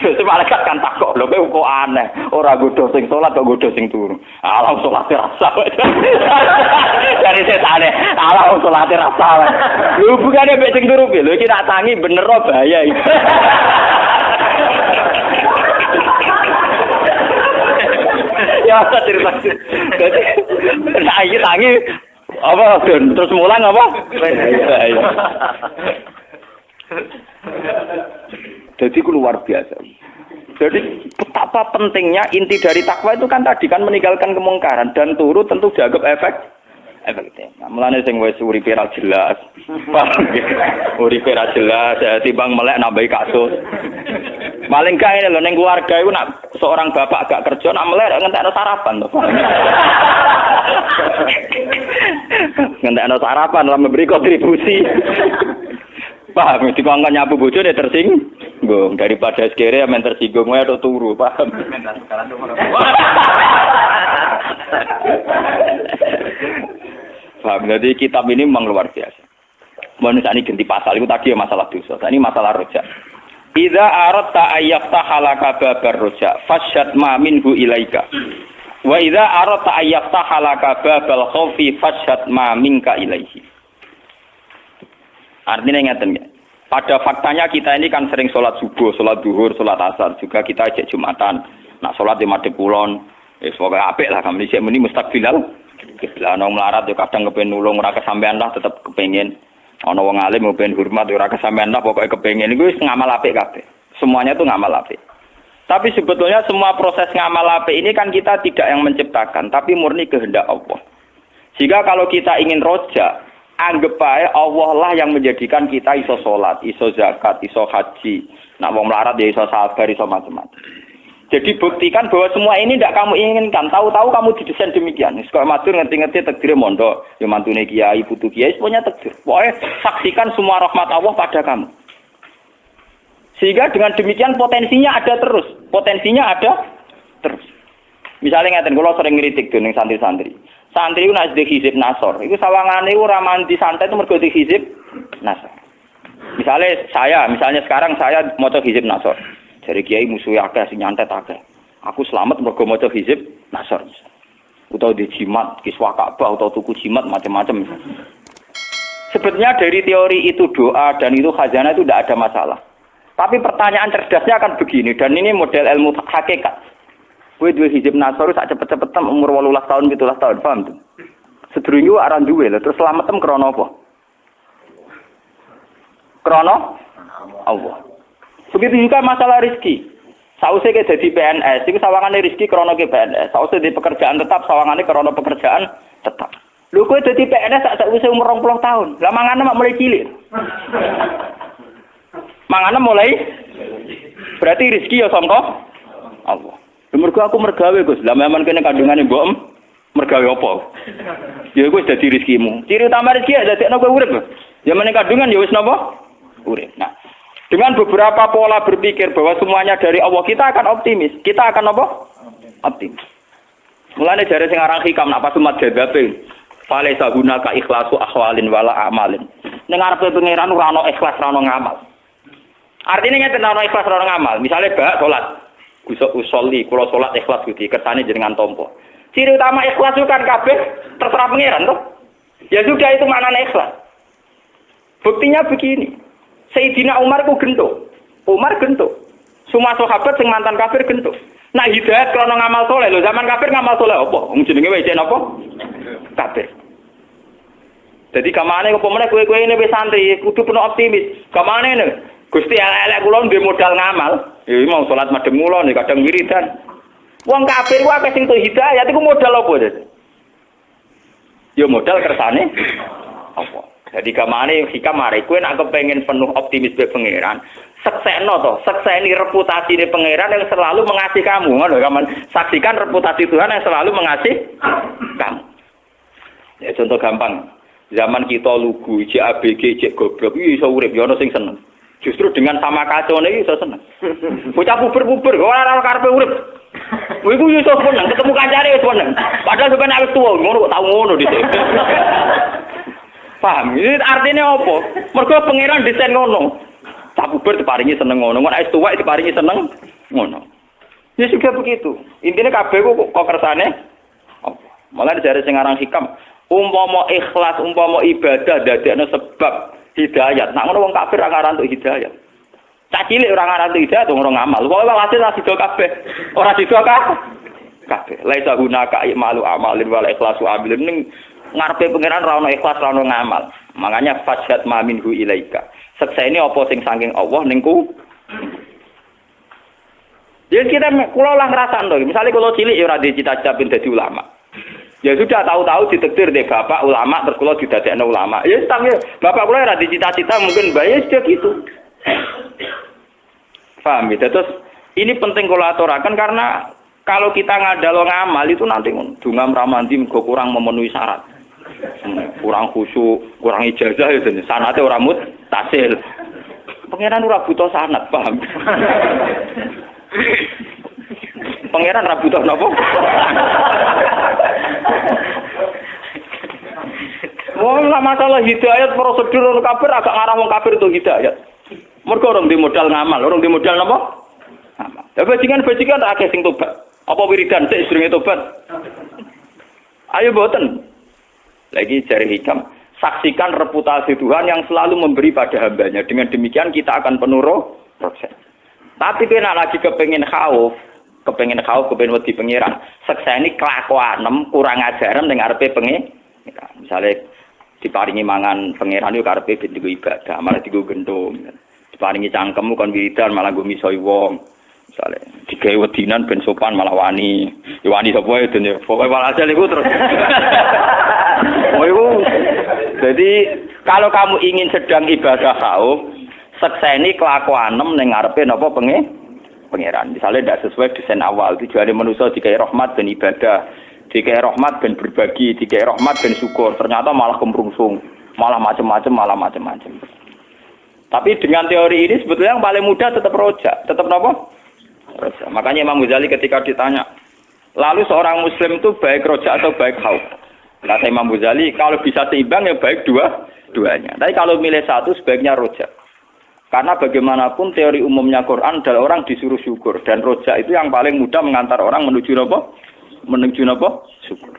Sesuk malaikat kan takok, lho kowe kok aneh, ora godho sing salat kok godho sing turu. Ala salate rasa. Dari setane, ala salate rasa. Lho bukane mbek sing turu lho iki tak tangi bener bahaya iki. Ya cerita. Jadi tangi apa terus mulang apa? Jadi itu luar biasa. Jadi betapa pentingnya inti dari takwa itu kan tadi kan meninggalkan kemungkaran dan turu tentu dianggap efektif. Nah, mulane sing wis uripe ra jelas. Uripe ra jelas timbang melek nambahi kasus. Paling gak ini lho ning keluarga iku nak seorang bapak gak kerja nak melek ngentekno sarapan to. Ngentekno sarapan lah memberi kontribusi. Paham dikongkon nyapu bojone tersinggung. tersinggung daripada sekere men tersinggung wae tok turu, paham? Paham. Jadi kitab ini memang luar biasa. Manusia ini ganti pasal itu tadi masalah dosa. Ini masalah roja. Idza aradta ayyaftaha laka babar roja, fasyad ma minhu ilaika. Wa idza aradta ayyaftaha laka babal khaufi fasyad ma minka ilaihi. Artinya ngeten ya. Pada faktanya kita ini kan sering sholat subuh, sholat duhur, sholat asar. Juga kita ajak Jumatan. Nak sholat di madhep kulon. Semoga apik lah kami sik muni mustaqbilal. Kiblat nang melarat yo kadang kepen nulung ora kesampean lah tetep kepengin. Ana wong alim kepen hormat ora kesampean lah pokoke kepengin iku wis ngamal apik kabeh. Semuanya itu ngamal apik. Tapi sebetulnya semua proses ngamal apik ini kan kita tidak yang menciptakan, tapi murni kehendak Allah. Jika kalau kita ingin roja, anggap aja Allah lah yang menjadikan kita iso sholat, iso zakat, iso haji. Nak wong melarat ya iso sabar, iso macam-macam. Jadi buktikan bahwa semua ini tidak kamu inginkan. Tahu-tahu kamu didesain demikian. Sekolah matur ngerti-ngerti takdir mondok, ya mantune kiai, putu kiai, semuanya takdir. Pokoknya saksikan semua rahmat Allah pada kamu. Sehingga dengan demikian potensinya ada terus. Potensinya ada terus. Misalnya ngeten, kalau sering ngiritik tuh ning santri-santri. Santri itu nak hizib nasor. Itu sawangane ora mandi santai itu mergo hizib nasor. Misalnya sekarang saya maca hizib nasor. Dari kiai musuh akeh sing nyantet akeh. Aku selamat mergo maca hizib nasor. Utawa di jimat, kiswah Ka'bah atau tuku jimat macam-macam. Sebetulnya dari teori itu doa dan itu khazanah itu tidak ada masalah. Tapi pertanyaan cerdasnya akan begini, dan ini model ilmu hakikat. Kowe duwe hizib nasor sak cepet-cepetan umur 18 tahun 17 tahun, paham tuh? Sedurunge aran duwe lho, terus selametem krana apa? Krana Allah. Begitu juga masalah rezeki. Sausé ke dadi PNS, iku sawangane rezeki krana ke PNS. Sausé di pekerjaan tetap, sawangane krana pekerjaan tetap. Lho kowe dadi PNS sak sakwise umur 20 tahun. Lah mangane mak mulai cilik. Mangane mulai berarti rezeki ya sangka Allah. Mergo aku mergawe Gus. Lah memang kene kandungane mbok mergawe apa? Ya iku wis dadi rezekimu. Ciri utama rezeki ya dadekno kowe urip. Ya meneh kandungan ya wis napa? Urip. Nah, dengan beberapa pola berpikir bahwa semuanya dari Allah, kita akan optimis. Kita akan apa? Optimis. Mulane jare sing aran hikam nak pas umat jadabe. Fale saguna ka ikhlasu ahwalin wala amalin. Ning arepe pangeran ora ana ikhlas ora ana ngamal. Artinya ngeten ana ikhlas ora ana ngamal. Misale bak salat. Usolli, kula salat ikhlas Gusti, kersane jenengan tampa. Ciri utama ikhlas itu kan kabeh terserah pangeran toh. Ya sudah itu maknane ikhlas. Buktinya begini. Sayyidina Umar ku gentuk. Umar gentuk. Semua sahabat sing mantan kafir gentuk. Nah hidayat krana ngamal saleh lho, zaman kafir ngamal saleh apa? Wong jenenge wae napa? Kafir. Jadi kamane apa meneh kowe-kowe ini wis santri, kudu penuh optimis. Kamane ne? Gusti elek kula ndek modal ngamal. Ya mau salat madhep kula nek kadang wiridan. Wong kafir ku akeh sing tuh hidayat iku modal apa, Des? Ya modal kersane apa? Jadi kamane hikam mari kowe nek kepengin penuh optimis be pangeran, seksekno to, sekseni reputasine pangeran yang selalu mengasihi kamu. Ngono kaman saksikan reputasi Tuhan yang selalu mengasihi kamu. Ya contoh gampang. Zaman kita lugu, ABG, goblok, iso urip ya ono sing seneng. Justru dengan sama kacone iki iso seneng. Bocah puber-puber kok ora karepe urip. Kowe iku iso seneng, ketemu kancane wis seneng. Padahal sampeyan wis tuwa, ngono kok tau ngono dhisik. Paham? Ini artinya apa? Mergo pangeran desain ngono. Cah puber diparingi seneng ngono, nek wis tuwa diparingi seneng ngono. Ya juga begitu. Intine kabeh kok kersane apa? Malah dari sing aran hikam, umpama ikhlas, umpama ibadah dadekno sebab hidayat. Nak ngono wong kafir ora ngaran untuk hidayat. Cak cilik ora ngaran untuk hidayat wong ora ngamal. Pokoke hasil ra sida kabeh. Ora sida kabeh. Laisa hunaka malu amalin wal ikhlasu amilin ning ngarepe pangeran ra ono ikhlas ra ono ngamal. Makanya fajat ma minhu ilaika. Seksene apa sing saking Allah ning ku. Jadi kita kula lah ngrasakno. Misale kula cilik ya ora dicita-cita ben dadi ulama. Ya sudah tahu-tahu ditakdir deh bapak ulama terus kula didadekno ulama. Ya tapi bapak kula ora dicita-cita mungkin bae sudah gitu. Paham ya? Terus ini penting kula aturaken karena kalau kita ngadalo ngamal itu nanti dungam ramanti mergo kurang memenuhi syarat. Kurang khusyuk, kurang ijazah ya sanate ora mutasil. Pangeran ora butuh sanad, paham? Pangeran ora butuh napa? Wong lah masalah hidayat prosedur kafir agak ngarang wong kafir itu hidayat. Mergo orang di modal ngamal, orang di modal napa? Ngamal. Ya bajingan akeh sing tobat. Apa wiridan sik sedurunge tobat? Ayo boten. Lagi cari hikam, saksikan reputasi Tuhan yang selalu memberi pada hambanya. Dengan demikian kita akan penuh proses. Tapi kena lagi kepengen khauf, kepengen wedi pangeran. Sekseni kelakuanem kurang ajaran ning ngarepe pangeran. Misale diparingi mangan pangeran yo karepe ben digo ibadah, malah digo gendong. Diparingi cangkem kon wiridan malah go misoi wong. Misale digawe wedinan ben sopan malah wani. Ya wani sapa ya dene. Pokoke walhasil iku terus. Jadi kalau kamu ingin sedang ibadah khauf, sekseni kelakuanem ning ngarepe napa pangeran. Misale ndak sesuai desain awal, tujuane manusa digawe rahmat ben ibadah. Dikai rahmat ben berbagi, dikai rahmat ben syukur. Ternyata malah kemrungsung, malah macam-macam. Tapi dengan teori ini sebetulnya yang paling mudah tetap roja, tetap apa? Roja. Makanya Imam Ghazali ketika ditanya, lalu seorang Muslim itu baik roja atau baik khauf? Kata Imam Ghazali, kalau bisa seimbang ya baik duanya. Tapi kalau milih satu sebaiknya roja. Karena bagaimanapun teori umumnya Quran adalah orang disuruh syukur dan roja itu yang paling mudah mengantar orang menuju apa? Menuju napa? Syukur.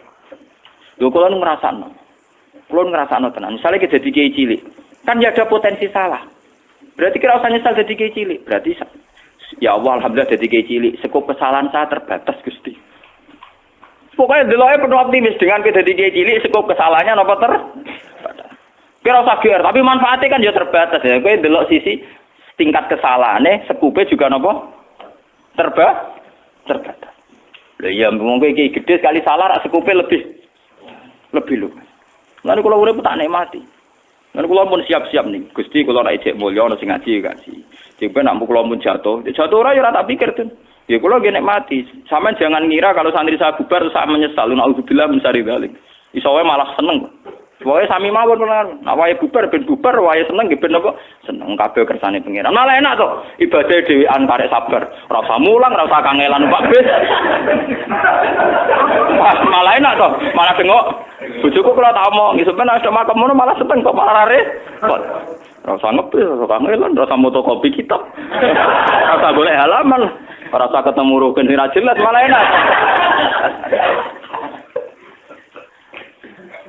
Lho kula ngrasakno. Kula ngrasakno tenan. Misale ki dadi kiai cilik, kan ya ada potensi salah. Berarti kira usah nyesal dadi kiai cilik. Berarti ya Allah alhamdulillah dadi kiai cilik, skop kesalahan saya terbatas Gusti. Pokoknya deloke penuh optimis dengan ki dadi kiai cilik, skop kesalahannya napa terbatas. Kira usah gear, tapi manfaatnya kan ya terbatas ya. Kowe delok sisi tingkat kesalahane, skupe juga napa? Terbatas. Lah iya mungkin iki gede sekali salah rak sekupe lebih lu. Lan kula urip tak nikmati. Lan kula pun siap-siap nih. Gusti kula nek ijek mulya ana sing ngaji ngaji. Jek nek kula pun jatuh ora ya ora tak pikir tuh. Ya kula nggih nikmati. Sampeyan jangan ngira kalau santri saya bubar terus saya menyesal. Nauzubillah min syarri dzalik. Iso wae malah seneng. Wae sami mawon bener. Nek wae bubar ben bubar, wae seneng nggih ben apa? Seneng kabeh kersane pangeran. Malah enak to. Ibadah dhewean karek sabar. Ora usah mulang, ora usah kangelan Pak Bis. Malah enak to. Malah tengok bojoku kula tak omong, sampeyan nek makem ngono malah seneng kok malah repot. Ora usah ngebis, ora usah kangelan, ora usah motokopi kitab. Ora usah golek halaman, ora usah ketemu rukun sing ra jelas, malah enak.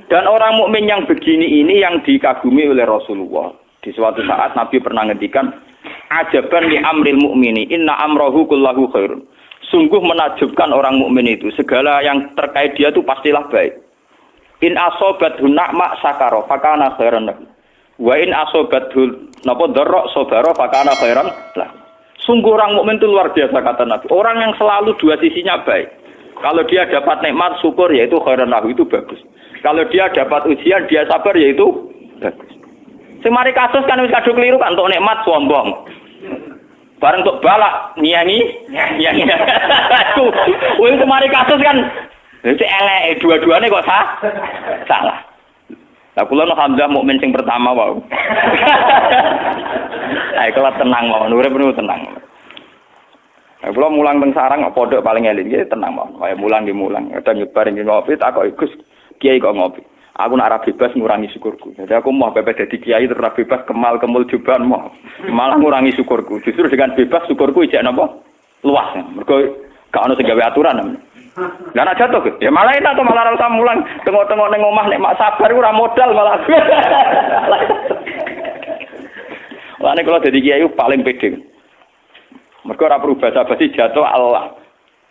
Dan orang mukmin yang begini ini yang dikagumi oleh Rasulullah. Di suatu saat Nabi pernah ngendikan, "Ajaban li amril mukmini, inna amrahu kullahu khairun." Sungguh menakjubkan orang mukmin itu, segala yang terkait dia itu pastilah baik. In asobathu na'ma sakara fakana khairan lahu. Wa in asobathu napa dharra sabara fakana khairan lahu. Sungguh orang mukmin itu luar biasa kata Nabi. Orang yang selalu dua sisinya baik. Kalau dia dapat nikmat syukur yaitu khairan lahu, itu bagus. Kalau dia dapat ujian, dia sabar, yaitu bagus. Semari kasus kan wis kadung keliru kan untuk nikmat sombong. Bareng untuk balak nyanyi. Wis semari kasus kan wis elek dua-duane kok salah. Lah kula alhamdulillah mukmin sing pertama wae. Ayo kula tenang mawon, urip niku tenang. Kula mulang teng sarang pondok paling eling nggih tenang mawon. Kaya mulang di mulang, ada nyebar ing ngopi tak kok Gus kiai kok ngopi. Aku nak ora bebas ngurangi syukurku. Jadi aku mau bebas dadi kiai terus ora bebas kemul juban mau. Malah ngurangi syukurku. Justru dengan bebas syukurku ijek napa? Luas. Mergo gak ono sing gawe aturan. Lah nek jatuh ya malah enak to malah ora usah mulang tengok-tengok ning omah nek mak sabar ora modal malah. Lah nek kula dadi kiai paling pede. Mergo ora perlu basa-basi jatuh Allah.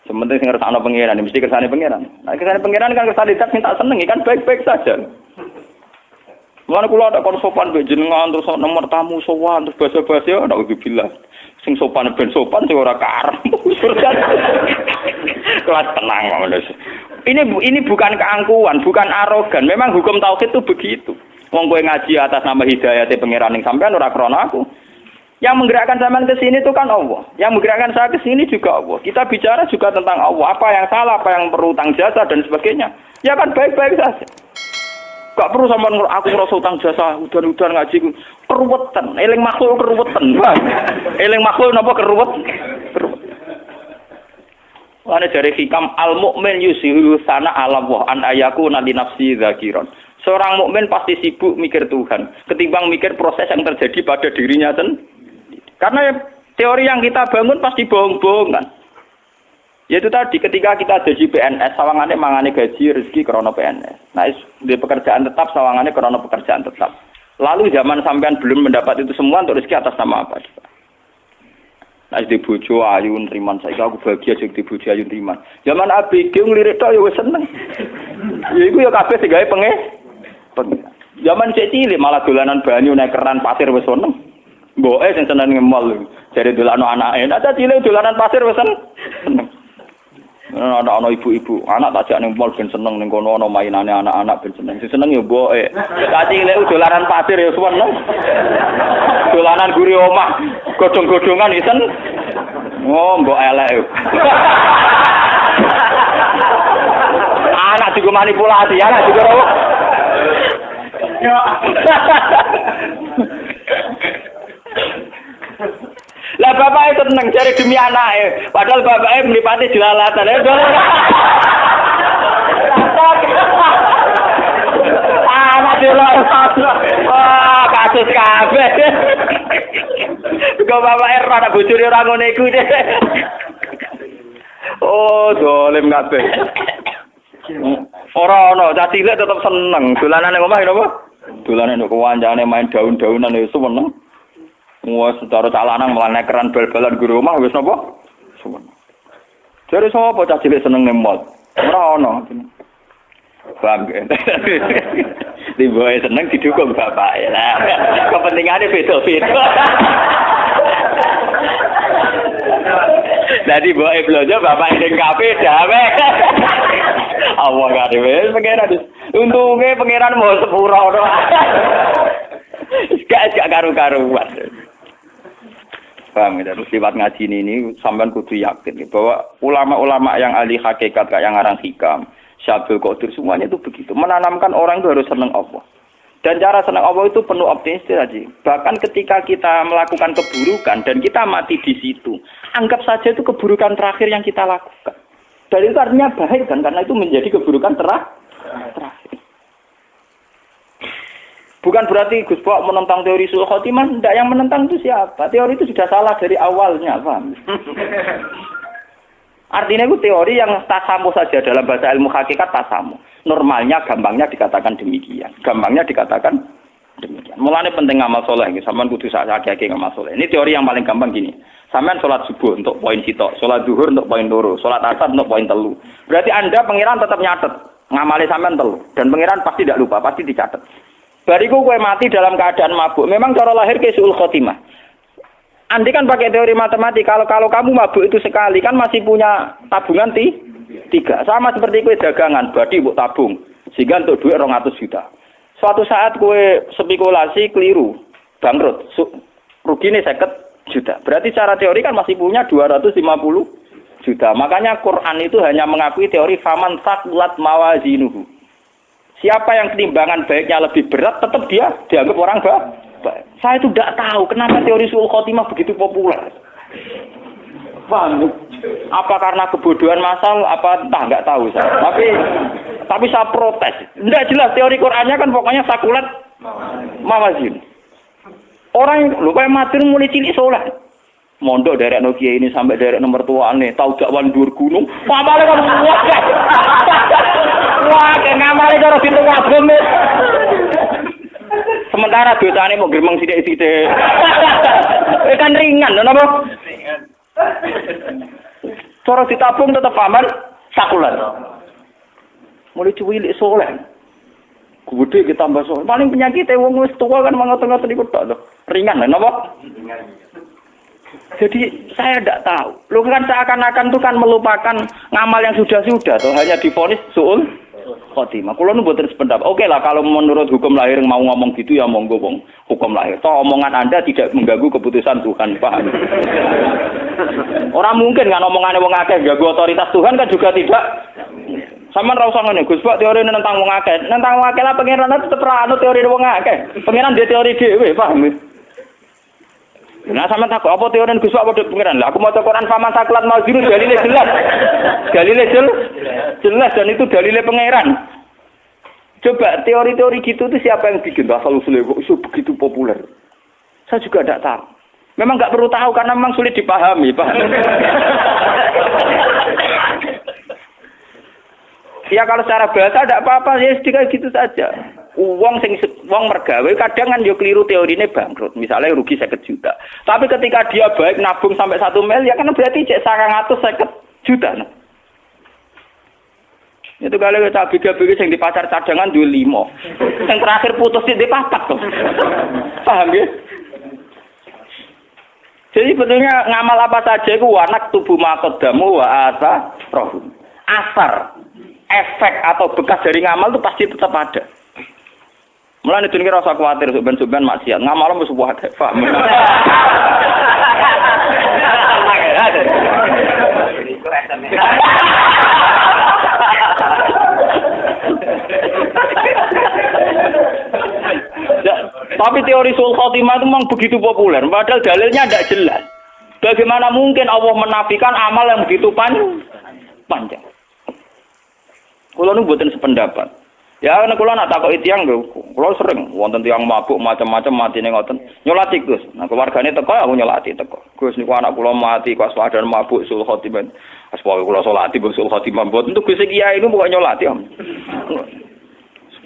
Sementing sing ngersakno pangeran, mesti kersane pangeran. Nek kersane pangeran kan kersane dat sing tak seneng kan baik-baik saja. Mulane kula ada kon sopan mbek jenengan terus nomor tamu sowan terus basa-basi ya naudzubillah. Sing sopan ben sopan sing ora karep. Kelas tenang Mas. Ini bukan keangkuhan, bukan arogan. Memang hukum tauhid itu begitu. Wong kowe ngaji atas nama hidayate pangeran ning sampean ora krana aku. Yang menggerakkan sampean ke sini itu kan Allah. Yang menggerakkan saya ke sini juga Allah. Kita bicara juga tentang Allah. Apa yang salah, apa yang perlu utang jasa dan sebagainya. Ya kan baik-baik saja. Gak perlu sampean aku ngerasa utang jasa, udan-udan ngaji. keruwetan, eling makhluk keruwetan. Eling makhluk napa keruwet? Ana jare hikam al mukmin yusiru sana ala wa an ayaku nali nafsi zakiron. Seorang mukmin pasti sibuk mikir Tuhan ketimbang mikir proses yang terjadi pada dirinya sendiri. Karena teori yang kita bangun pasti bohong-bohongan. Yaitu tadi ketika kita jadi PNS, sawangane mangane gaji rezeki krana PNS. Nah, di pekerjaan tetap sawangane krana pekerjaan tetap. Lalu zaman sampean belum mendapat itu semua untuk rezeki atas nama apa? Nah, di bojo ayu nriman saiki aku bahagia jadi bojo ayu nriman. Zaman ABG nglirik tok ya wis seneng. Ya iku ya kabeh sing gawe Zaman cek cilik malah dolanan banyu nek keran pasir wis seneng. Mboke sing seneng ngemol. Jare dolano anake. Nek cilik dolanan pasir wis seneng. Ana ibu-ibu, anak tak jak ning mall ben seneng ning kono ana mainane anak-anak ben seneng. Sing seneng ya mboke. Tak cilik dolanan pasir ya seneng. Dolanan guri omah, godhong-godhongan isen. Oh, mbok elek. Anak juga manipulasi, anak juga ora. Lah bapake seneng cari demi anake, padahal bapake mripate jelalatan. Anak jelalatan. Wah, kasus kabeh. Kok bapake ora bojone ora ngene iku. Oh, dolim kabeh. Ora ono, cah cilik tetep seneng. Dolanane omah napa? Dolane nek kancane main daun-daunan wis seneng. Wah, secara calanang malah keran bal-balan guru omah wis napa? Seneng. Jare sapa cah cilik seneng ning mall? Ora ono. Paham ge. Diboe seneng didukung bapake. Lah, kepentingane beda-beda. Dadi boe blojo bapak ning kafe dawe. Allah gak wis pengeran. Untunge pengeran mau sepuro to. Gak karu-karuan. Paham ya, terus lewat ngaji ini sampean kudu yakin bahwa ulama-ulama yang ahli hakikat kayak yang ngarang hikam, Syabul Qadir semuanya itu begitu. Menanamkan orang itu harus senang Allah. Dan cara senang Allah itu penuh optimis tadi. Bahkan ketika kita melakukan keburukan dan kita mati di situ, anggap saja itu keburukan terakhir yang kita lakukan. Dan itu artinya baik kan, karena itu menjadi keburukan terakhir. Bukan berarti Gus Bok menentang teori Su'ul Khotimah, tidak, yang menentang itu siapa? Teori itu sudah salah dari awalnya, paham? Artinya itu teori yang tasamu saja dalam bahasa ilmu hakikat tasamu. Normalnya, gampangnya dikatakan demikian. Mulanya penting ngamal soleh, sampean kudu sakake ngamal soleh. Ini teori yang paling gampang gini. Sampean sholat subuh untuk poin sitok, sholat zuhur untuk poin loro, sholat asar untuk poin 3. Berarti Anda pangeran tetap nyatet, ngamali sampean 3. Dan pangeran pasti tidak lupa, pasti dicatat. Bariku kowe mati dalam keadaan mabuk. Memang cara lahir ke Su'ul Khotimah. Andai kan pakai teori matematika, kalau kamu mabuk itu sekali kan masih punya tabungan 3. Sama seperti kowe dagangan, badi mbok tabung. Sehingga untuk duit 200 juta. Suatu saat kowe spekulasi keliru, bangkrut, rugine 50 juta. Berarti secara teori kan masih punya 250 juta. Makanya Quran itu hanya mengakui teori faman saqulat mawazinuhu. Siapa yang timbangan baiknya lebih berat, tetap dia dianggap orang baik. Saya itu tidak tahu kenapa teori Su'ul Khotimah begitu populer. Paham? Apa karena kebodohan massal, apa entah, nggak tahu saya. Tapi saya protes. Tidak jelas teori Qurannya kan pokoknya sakulat mawazin. Orang lupa mati mulai cilik soleh. Mondok dari Nokia ini sampai dari nomor tuane, tahu dakwan dhuwur gunung. Pamale kan wah, ngamale karo pintu wabung. Sementara dosane mau gremeng sithik-sithik. Kan ringan, napa? Ringan. Cara ditabung tetap aman, sakulan. Mulai cuwilik soleh. Gede kita tambah soleh. Paling penyakit wong wis tua kan mangot-ngot niku tok. Ringan, napa? Ringan. Jadi saya tidak tahu. Lu kan seakan-akan itu kan melupakan ngamal yang sudah-sudah tuh hanya divonis Su'ul Khotimah. Kulo nu mboten sependapat. Oke lah kalau menurut hukum lahir mau ngomong gitu ya monggo wong hukum lahir. Toh omongan Anda tidak mengganggu keputusan Tuhan, paham? Orang mungkin kan omongannya wong akeh ganggu otoritas Tuhan kan juga tidak. Sampeyan ra usah ngene, Gus, Pak teori nentang wong akeh. Nentang wong akeh lah pangeran tetep ra anut teori wong akeh. Pangeran dia teori dhewe, paham? Nah sampeyan takok apa teori Gus Pak padha pangeran. Lah aku maca Quran faman sakulat mauzinu dalile jelas. Dalile jelas dan itu dalile pangeran. Coba teori-teori gitu itu siapa yang bikin? Asal-usulnya kok iso begitu populer. Saya juga tidak tahu. Memang nggak perlu tahu karena memang sulit dipahami, Pak. Ya kalau secara bahasa tidak apa-apa, ya sedikit gitu saja. Uang mergawe kadang kan yo keliru teorine bangkrut. Misalnya rugi 50 juta. Tapi ketika dia baik nabung sampai 1 miliar kan berarti cek 150 juta. Nah. Itu kalau kita bagi-bagi yang di pasar cadangan dua 5. Yang terakhir putus di 4 tuh. Paham ya? Jadi sebetulnya ngamal apa saja itu wanak tubuh makodamu wa asa rohum. Asar, efek atau bekas dari ngamal itu pasti tetap ada. Mulai itu kira rasa khawatir suban-suban maksiat. Ngamal mesti buat paham. Tapi teori sul khotimah itu memang begitu populer, padahal dalilnya tidak jelas. Bagaimana mungkin Allah menafikan amal yang begitu panjang? Kalau nu buatin sependapat. Ya, kalau nak takut tiang, kalau sering, wonten tiang mabuk macam-macam mati nengoten, nyolati Gus. Nah keluarganya teko, aku nyolati teko. Gus niku anak kula mati, pas wadan mabuk sul khotimah. Pas kula solati sul khotimah, buat untuk Gus kiai ini bukan nyolati om.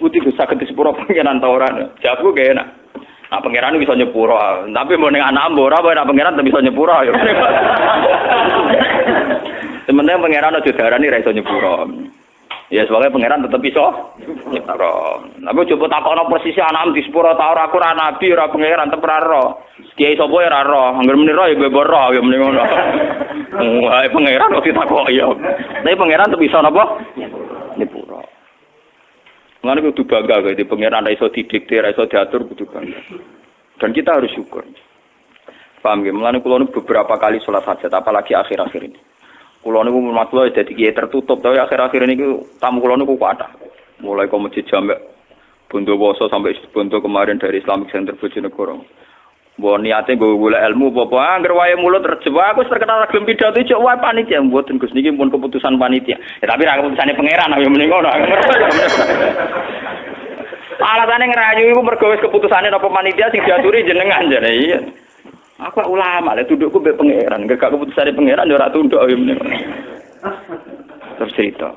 Putih Gus saged disepuro pangeran ta ora? Jawabku gak enak. Nah pangeran bisa nyepuro, tapi mau ning anak ora apa nek pangeran bisa nyepuro ya. Sebenarnya pangeran aja darani ra iso nyepuro. Ya sebagai pangeran tetep iso nyepuro. Tapi coba takono persis anak di sepuro ta ora aku ora nabi ora pangeran tetep ra ro. Kiai sapa ya ora ro, anggere meni ro ya bebo ro ya meni ngono. Wah pangeran kok ditakoki ya. Tapi pangeran tetep iso napa? Nyepuro. Mengenai kudu bangga, di pengiran iso didikte, iso diatur kudu bangga. Dan kita harus syukur. Paham ya? Mengenai kulo beberapa kali sholat hajat, apalagi akhir-akhir ini. Kulo niku matlo jadi kiai tertutup, tapi akhir-akhir ini tamu kulo niku kuat. Mulai ke masjid Jamek, Bondowoso sampai Bondo kemarin dari Islamic Center Bojonegoro. Mbok niate nggo golek ilmu apa anggere wae mulut terjebak aku terkenal gelem pidato cok wae panitia mboten Gus niki pun keputusan panitia. Ya tapi ra keputusane pangeran ya mending ngono. Alatane ngerayu iku mergo wis keputusane napa panitia sing diaturi jenengan jane iya. Aku ulama lek tundukku mbek pangeran, gak keputusane pangeran ya ora tunduk ya mending. Terus cerita.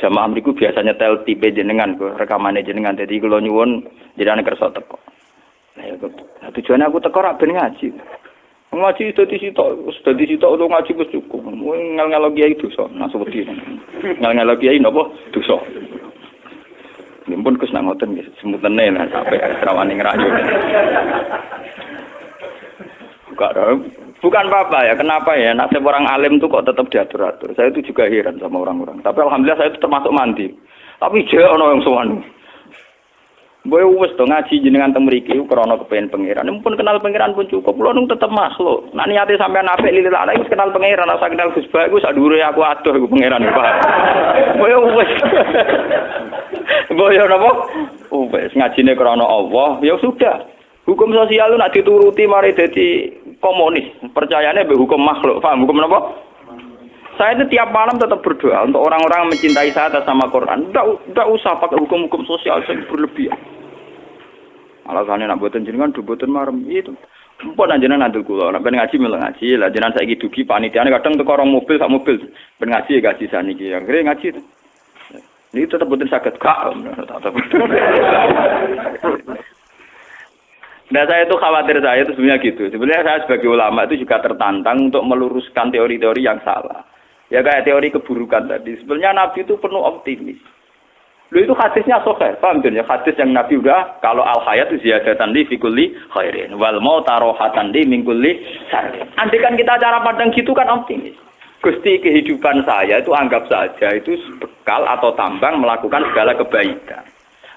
Jamaah mriku biasanya tel tipe jenengan kok rekamane jenengan dadi kula nyuwun jenengan kersa teko. Nah, tujuannya aku teko rak ben ngaji. Ngaji dadi sitok untuk ngaji wis cukup. Ngel-ngelo kiai dosa, nasu wedi. Ngel-ngelo kiai napa dosa. Nimpun Gus nang ngoten nggih, semutene lah sampai rawane ngrayu. Bukan apa-apa ya, kenapa ya nasib orang alim itu kok tetap diatur-atur. Saya itu juga heran sama orang-orang. Tapi alhamdulillah saya itu termasuk mandi. Tapi jek ana yang sowan. Boy wis to ngaji jenengan teng mriki krana kepengin pangeran. Mumpun kenal pangeran pun cukup. Kula nung tetep makhluk. Nek niate sampean apik lillah wis kenal pangeran, asa kenal Gus Ba iku sak dhuwure aku adoh iku pangeran, Pak. Boy wis. Boy napa? Wis ngajine krana Allah, ya sudah. Hukum sosial itu nak dituruti mari dadi komunis. Percayane mbek hukum makhluk. Paham hukum napa? Saya itu tiap malam tetap berdoa untuk orang-orang yang mencintai saya atas nama Quran. Tidak usah pakai hukum-hukum sosial yang berlebihan. Alasannya nak buatan jenengan, buatan marem itu. Mpun jenengan nanti kula, nak ben ngaji melok ngaji. Lah jenengan saiki dugi panitiane kadang teko orang mobil sak mobil. Ben ngaji gaji saniki. Akhire ngaji. Ini tetap buatan saged gak. Nah saya itu khawatir saya itu sebenarnya gitu. Sebenarnya saya sebagai ulama itu juga tertantang untuk meluruskan teori-teori yang salah. Ya kayak teori keburukan tadi. Sebenarnya Nabi itu penuh optimis. Lu itu hadisnya sahih, paham ya? Hadis yang Nabi udah kalau al hayat ziyadatan li fi kulli khairin wal mauta rohatan li min kulli syarrin. Andai kan kita cara pandang gitu kan optimis. Gusti kehidupan saya itu anggap saja itu bekal atau tambang melakukan segala kebaikan.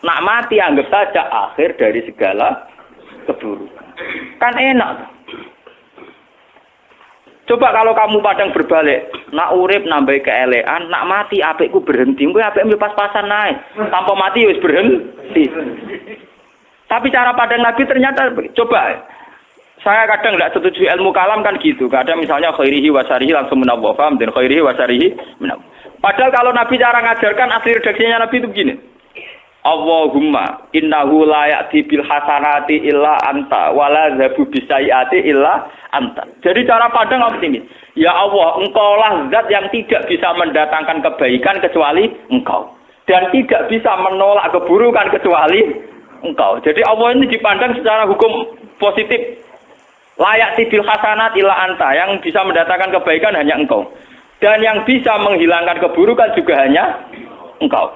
Nak mati anggap saja akhir dari segala keburukan. Kan enak. Coba kalau kamu padang berbalik, nak urip nambah keelean, nak mati apikku berhenti. Kowe apik pas-pasan naik. Tanpa mati wis berhenti. Tapi cara padang Nabi ternyata coba saya kadang tidak setuju ilmu kalam kan gitu. Kadang misalnya khairihi wa syarihi langsung menawwaf, dan khairihi wa syarihi menawwaf. Padahal kalau Nabi cara ngajarkan asli redaksinya Nabi itu begini. Allahumma innahu la ya'ti bil hasanati illa anta wala zabu bisayati illa anta. Jadi cara padang apa ini? Ya Allah, engkaulah zat yang tidak bisa mendatangkan kebaikan kecuali engkau. Dan tidak bisa menolak keburukan kecuali engkau. Jadi Allah ini dipandang secara hukum positif. Layak bil hasanat illa anta. Yang bisa mendatangkan kebaikan hanya engkau. Dan yang bisa menghilangkan keburukan juga hanya engkau.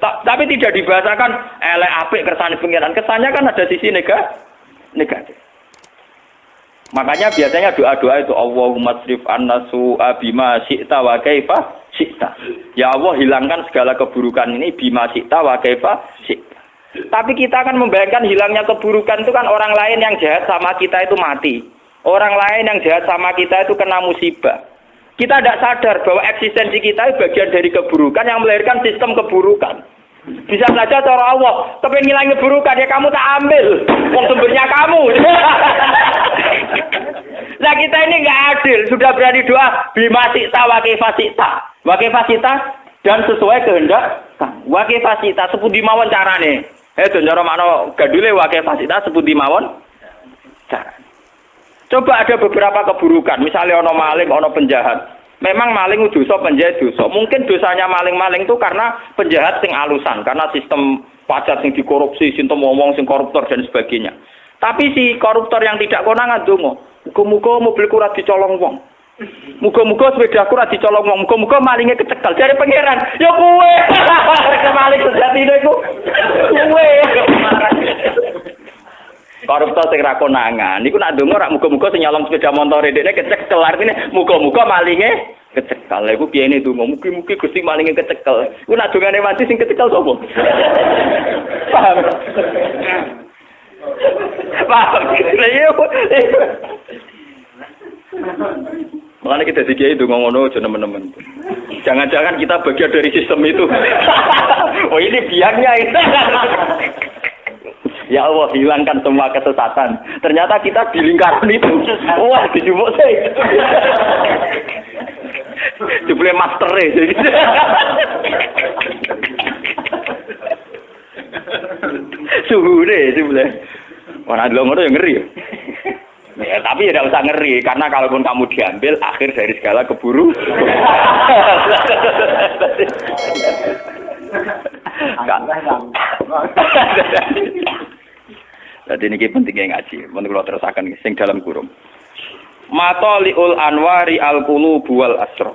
Tapi tidak dibahasakan elek apik kersane pengiran. Kesannya kan ada sisi negatif. Makanya biasanya doa-doa itu Allahumma srif anna su'a bima syi'ta wa kaifa syi'ta. Ya Allah hilangkan segala keburukan ini bima syi'ta wa kaifa syi'ta. Tapi kita kan membayangkan hilangnya keburukan itu kan orang lain yang jahat sama kita itu mati. Orang lain yang jahat sama kita itu kena musibah. Kita tidak sadar bahwa eksistensi kita itu bagian dari keburukan yang melahirkan sistem keburukan. Bisa saja cara Allah, tapi ngilangin keburukan ya kamu tak ambil, wong sumbernya kamu. Nah kita ini nggak adil, sudah berani doa bima syi'ta wa kaifa syi'ta dan sesuai kehendak. Wa kaifa syi'ta sepundi mawon carane. Cara makna gadule wa kaifa syi'ta sepundi mawon carane. Coba ada beberapa keburukan, misalnya ono maling, ono penjahat. Memang maling dosa, penjahat dosa. Mungkin dosanya maling-maling itu karena penjahat sing alusan, karena sistem pajak sing dikorupsi, sistem ngomong sing koruptor dan sebagainya. Tapi si koruptor yang tidak konangan donga, muga-muga mobilku ora dicolong wong. Muga-muga sepedaku ora dicolong wong, muga-muga malinge kecekel. Jare pangeran, ya kowe. Maling sejatine iku. Kowe. Koruptor sing ra konangan niku nak ndonga rak muga-muga sing nyolong sepeda motor dekne kecekel artine muga-muga malinge kecekel. Lha iku piyene ndonga mugi-mugi Gusti malinge kecekel. Iku nak dongane mati sing kecekel sapa? Paham? Paham. Makanya kita dikiai ndonga ngono aja nemen-nemen. Jangan-jangan kita bagian dari sistem itu. Oh ini biangnya itu. Ya Allah, hilangkan semua kesesatan. Ternyata kita di lingkaran itu. Wah, dijupuk sih. Jupuknya master jadi. Suhu deh, jupuknya. Wah, ada ngono yang ngeri. Ya, tapi tidak usah ngeri, karena kalaupun kamu diambil, akhir dari segala keburu. Jadi ini pentingnya ngaji. Menurut kalau terusakan sing dalam kurung. Mataliul anwari al-qulubu wal asrar.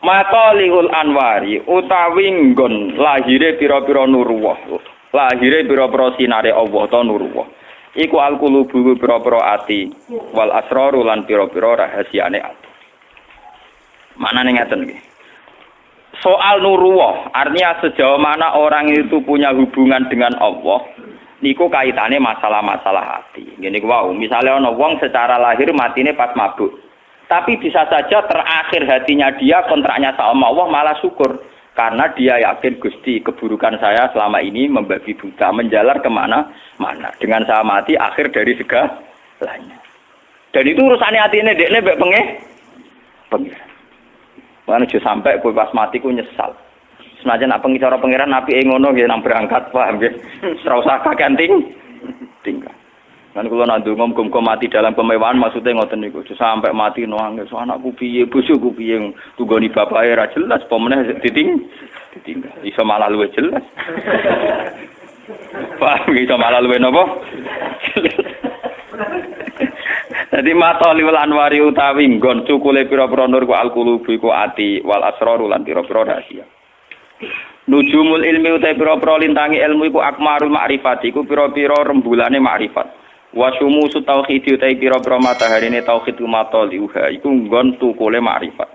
Mataliul anwari utawi nggon lahire pira-pira nurullah. Lahire pira-pira sinare Allah ta nurullah. Iku al-qulubu pira-pira ati wal asrar lan pira-pira rahasiane ati. Manane ngaten nggih. Soal nurullah, artinya sejauh mana orang itu punya hubungan dengan Allah. Niku kaitannya masalah-masalah hati. Gini wow, misalnya ono wong secara lahir matine pas mabuk. Tapi bisa saja terakhir hatinya dia kontraknya sama Allah malah syukur. Karena dia yakin Gusti keburukan saya selama ini membabi buta, menjalar kemana-mana. Dengan saya mati akhir dari segalanya. Dan itu urusannya hatinya dekne mbek pengen. Mana aja sampai kowe pas mati ku nyesal. Senajan nak pengicara pangeran napi ngono nggih nang berangkat paham nggih. Ora usah kakenting tinggal. Kan kula nak ndonga muga-muga mati dalam kemewahan maksudnya ngoten niku. Sampai mati nangis anakku piye, bojoku piye, tunggoni bapake ra jelas apa meneh ditinggal. Iso malah luwih jelas. Paham iso malah luwih napa? Jadi mataliul anwari utawi nggon cukule pira-pira nur ku al-qulubu iku ati wal asraru lan pira-pira rahasia. Nujumul ilmi utai pira-pira lintangi ilmu iku akmarul ma'rifat iku pira-pira rembulane ma'rifat. Wa syumusu tauhid utai pira-pira mataharine tauhid mataliuha iku nggon tukule ma'rifat.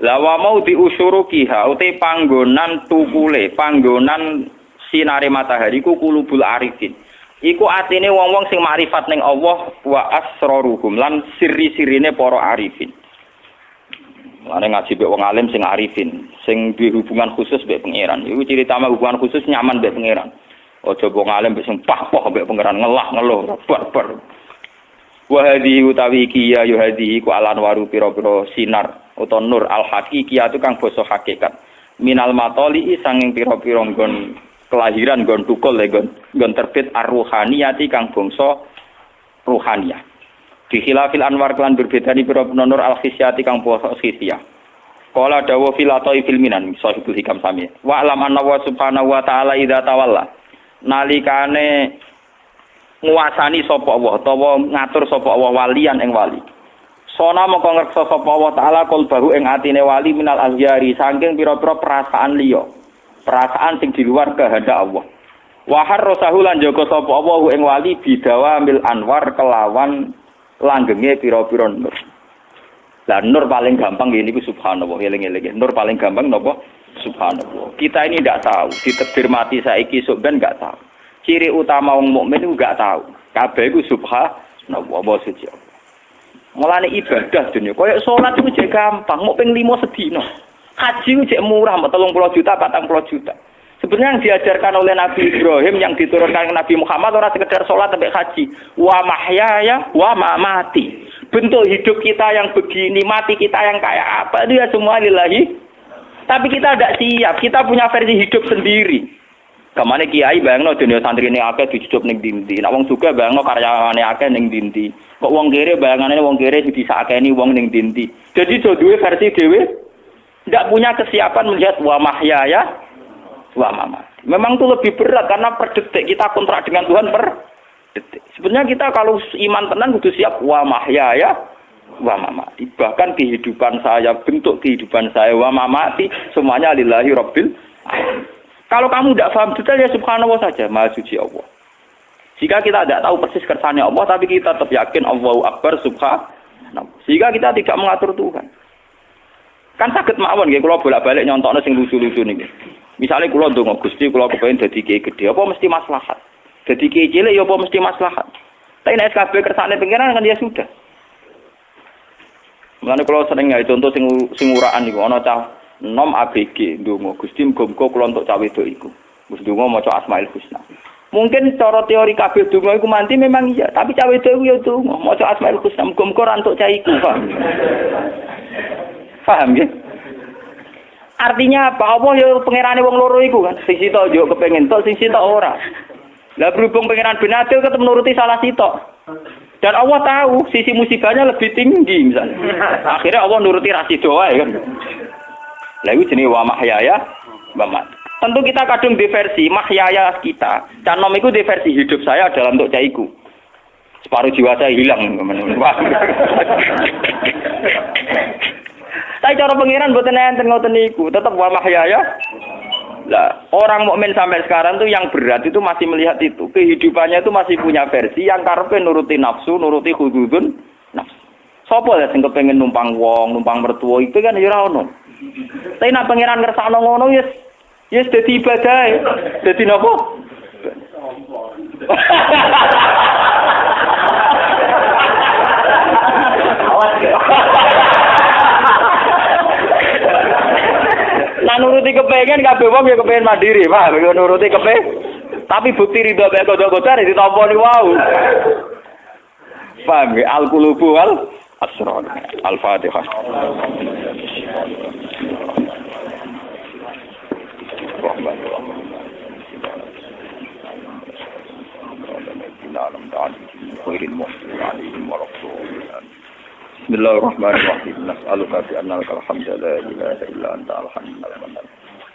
La wa mau diusyurukiha utai panggonan tukule, panggonan sinare matahari ku kulubul arifin. Iku atine wong-wong sing makrifat ning Allah wa asraruhum lan siri-sirine para arifin. Lane ngaji mek wong alim sing arifin, sing duwe hubungan khusus mek pangeran. Iku ciri utama hubungan khusus nyaman mek pangeran. Aja wong alim sing pah-pah mek pangeran ngelah-ngeluh bar-bar. Wa hadhi utawi iki ya hadhi ku alan waru pira-pira sinar utawa nur al haqiqiyah kang basa hakikat. Minal matoli sanging pira-pira nggon kelahiran gon tukul gon terbit ar-ruhaniyati kang bangsa ruhaniyah. Di khilafil anwar kelan berbedani pira nur al-khisyati kang bangsa khisyah. Qala dawu filatoi filminan sahibul hikam sami. Wa alam anna wa subhanahu wa ta'ala idza tawalla. Nalikane nguasani sapa Allah utawa ngatur sapa Allah walian ing wali. Sona mongko ngreksa sapa Allah taala qalbahu ing atine wali minal ahyari saking pira-pira perasaan liya. Perasaan sing di luar kehendak Allah. Wa harrasahu lan jaga sapa Allah ing wali bidawamil anwar kelawan langgenge pira-pira nur. Lah nur paling gampang ngene iku subhanallah, eling-eling. Nur paling gampang napa? Subhanallah. Kita ini ndak tahu, ditebir mati saiki sok ben ndak tahu. Ciri utama wong mukmin iku ndak tahu. Kabeh iku subhanallah wa suci. Mulane ibadah dunya koyo salat iku jek gampang, mok ping 5 sedina. Haji itu cek murah, 30 juta, 40 juta. Sebenarnya yang diajarkan oleh Nabi Ibrahim, yang diturunkan Nabi Muhammad, orang sekedar sholat sampai haji. Wa mahyaya, wa mamati. Bentuk hidup kita yang begini, mati kita yang kayak apa, itu ya semua lillahi. Tapi kita tidak siap, kita punya versi hidup sendiri. Kemana kiai bayangno dunia santri ini akeh dijujup ning dindi. Nak wong juga bayangno karyawane akeh ning dindi. Kok wong kere bayangane wong kere disakeni wong ning dindi. Jadi duwe versi dhewe. Tidak punya kesiapan melihat wa mahyaya wa mamati. Memang itu lebih berat karena per detik kita kontrak dengan Tuhan per detik. Sebenarnya kita kalau iman tenang kudu siap wa mahyaya wa mamati. Bahkan kehidupan saya, bentuk kehidupan saya wa mamati semuanya lillahi rabbil alamin. Kalau kamu tidak paham detail ya subhanallah saja, maha suci Allah. Jika kita tidak tahu persis kersane Allah tapi kita tetap yakin Allahu akbar subhanallah. Sehingga kita tidak mengatur Tuhan. Kan saged mawon nggih kula bolak-balik nyontokno sing lucu-lucu niki. Misale kula ndonga Gusti kula kepengin dadi kiai gedhe apa mesti maslahat. Dadi kiai cilik ya apa mesti maslahat. Tapi nek kabeh kersane pengiran kan ya sudah. Mulane kula sering gawe contoh sing uraan niku ana cah nom ABG ndonga Gusti muga-muga kula entuk cah wedok iku. Wis ndonga maca Asmaul Husna. Mungkin cara teori kabeh donga iku manti memang iya, tapi cah wedok iku ya ndonga maca Asmaul Husna muga-muga ora entuk cah iku, Pak. Paham ya? Artinya apa? Allah ya pangerane wong loro iku kan. Sing sitok yo kepengin tok, sing sitok ora. Lah berhubung pangeran bin Adil ketemu nuruti salah sitok. Dan Allah tahu sisi musibahnya lebih tinggi misalnya. Akhirnya Allah nuruti rasido wae kan. Lah iku jenenge wa mahyaya wa mat. Tentu kita kadung di versi mahyaya kita. Dan nom iku di versi hidup saya adalah untuk caiku. Separuh jiwa saya hilang. Tapi cara pengiran mboten enten ngoten niku, tetep wa mahyaya. Lah, orang mukmin sampai sekarang tuh yang berat itu masih melihat itu. Kehidupannya itu masih punya versi yang karepe nuruti nafsu, nuruti hududun nafsu. Sopo ya sing kepengin numpang wong, numpang mertua itu kan ya ora ono. Tapi nek pengiran ngersakno ngono yes dadi ibadah. Dadi napa? Nah nuruti kepengen kabeh wong ya kepengen mandiri, Pak. Nuruti kepengen. Tapi bukti ridho mek godho-godho ditampa ni wau. Paham ya? Al-qulubu wal asrar. Al-Fatihah. Bismillahirrahmanirrahim. Nas'aluka bi annaka alhamdu la ilaha illa anta alhamdulillah.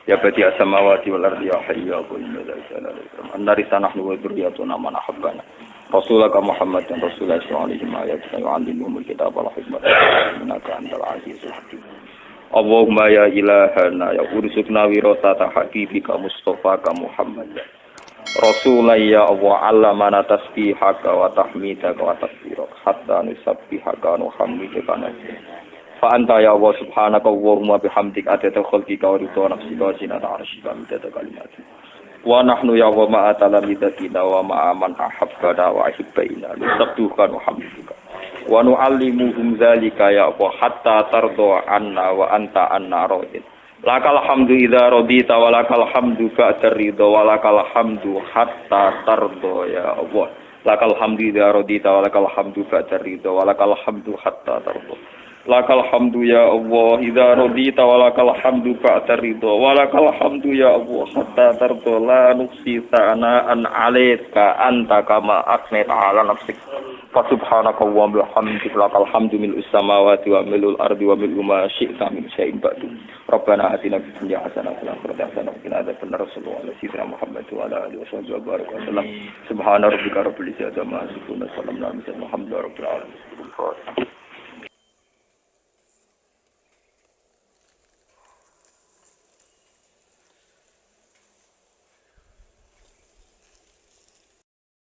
Ya badi as-samawati wal ardi ya hayyu ya qayyum la ilaha illa anta. Annarisa nahnu wa dzurriyyatuna man ahabbana. Rasulullah Muhammad dan Rasulullah sallallahu alaihi wasallam yu'allimuhumul kitaba wal hikmata innaka antal azizul hakim. Allahumma ya ilahana ya ursukna wirasata habibika Mustafa ka Muhammad. Rasulullah ya Allah allamana tasbihaka wa tahmidaka wa takbirak hatta nusabbihaka wa nuhammidaka nasih. Fa anta ya Allah subhanaka Allahumma bihamdika atata khalqika wa ridha nafsika wa zinata arshika midada kalimati. wa nahnu ya wa ma'a talamidatina wa ma'a man ahabbana wa ahibbaina nusabbihuka wa hamdika wa nu'allimuhum dzalika ya Allah hatta tardo anna wa anta anna radin lakal hamdu idza radita wa lakal hamdu ba'da ridha wa lakal hamdu hatta tardo ya Allah lakal hamdu idza radita wa lakal hamdu ba'da ridha wa lakal hamdu hatta tardo lakal hamdu ya Allah idza radita wa lakal hamdu ba'da ridha wa lakal hamdu ya Allah hatta tardo la nuqsi sa'ana an 'alaika anta kama asnat 'ala nafsik fa subhanaka wa bihamdika lakal hamdu mil'us samawati wa mil'ul ardi wa mil'u ma syi'ta min syai'in ba'du rabbana atina fid dunya hasanah wa fil akhirati hasanah wa qina adzabannar sallallahu alaihi wa Muhammad wa ala alihi wasallam subhana rabbika rabbil izzati amma yasifun wa salamun alal mursalin walhamdulillahi rabbil alamin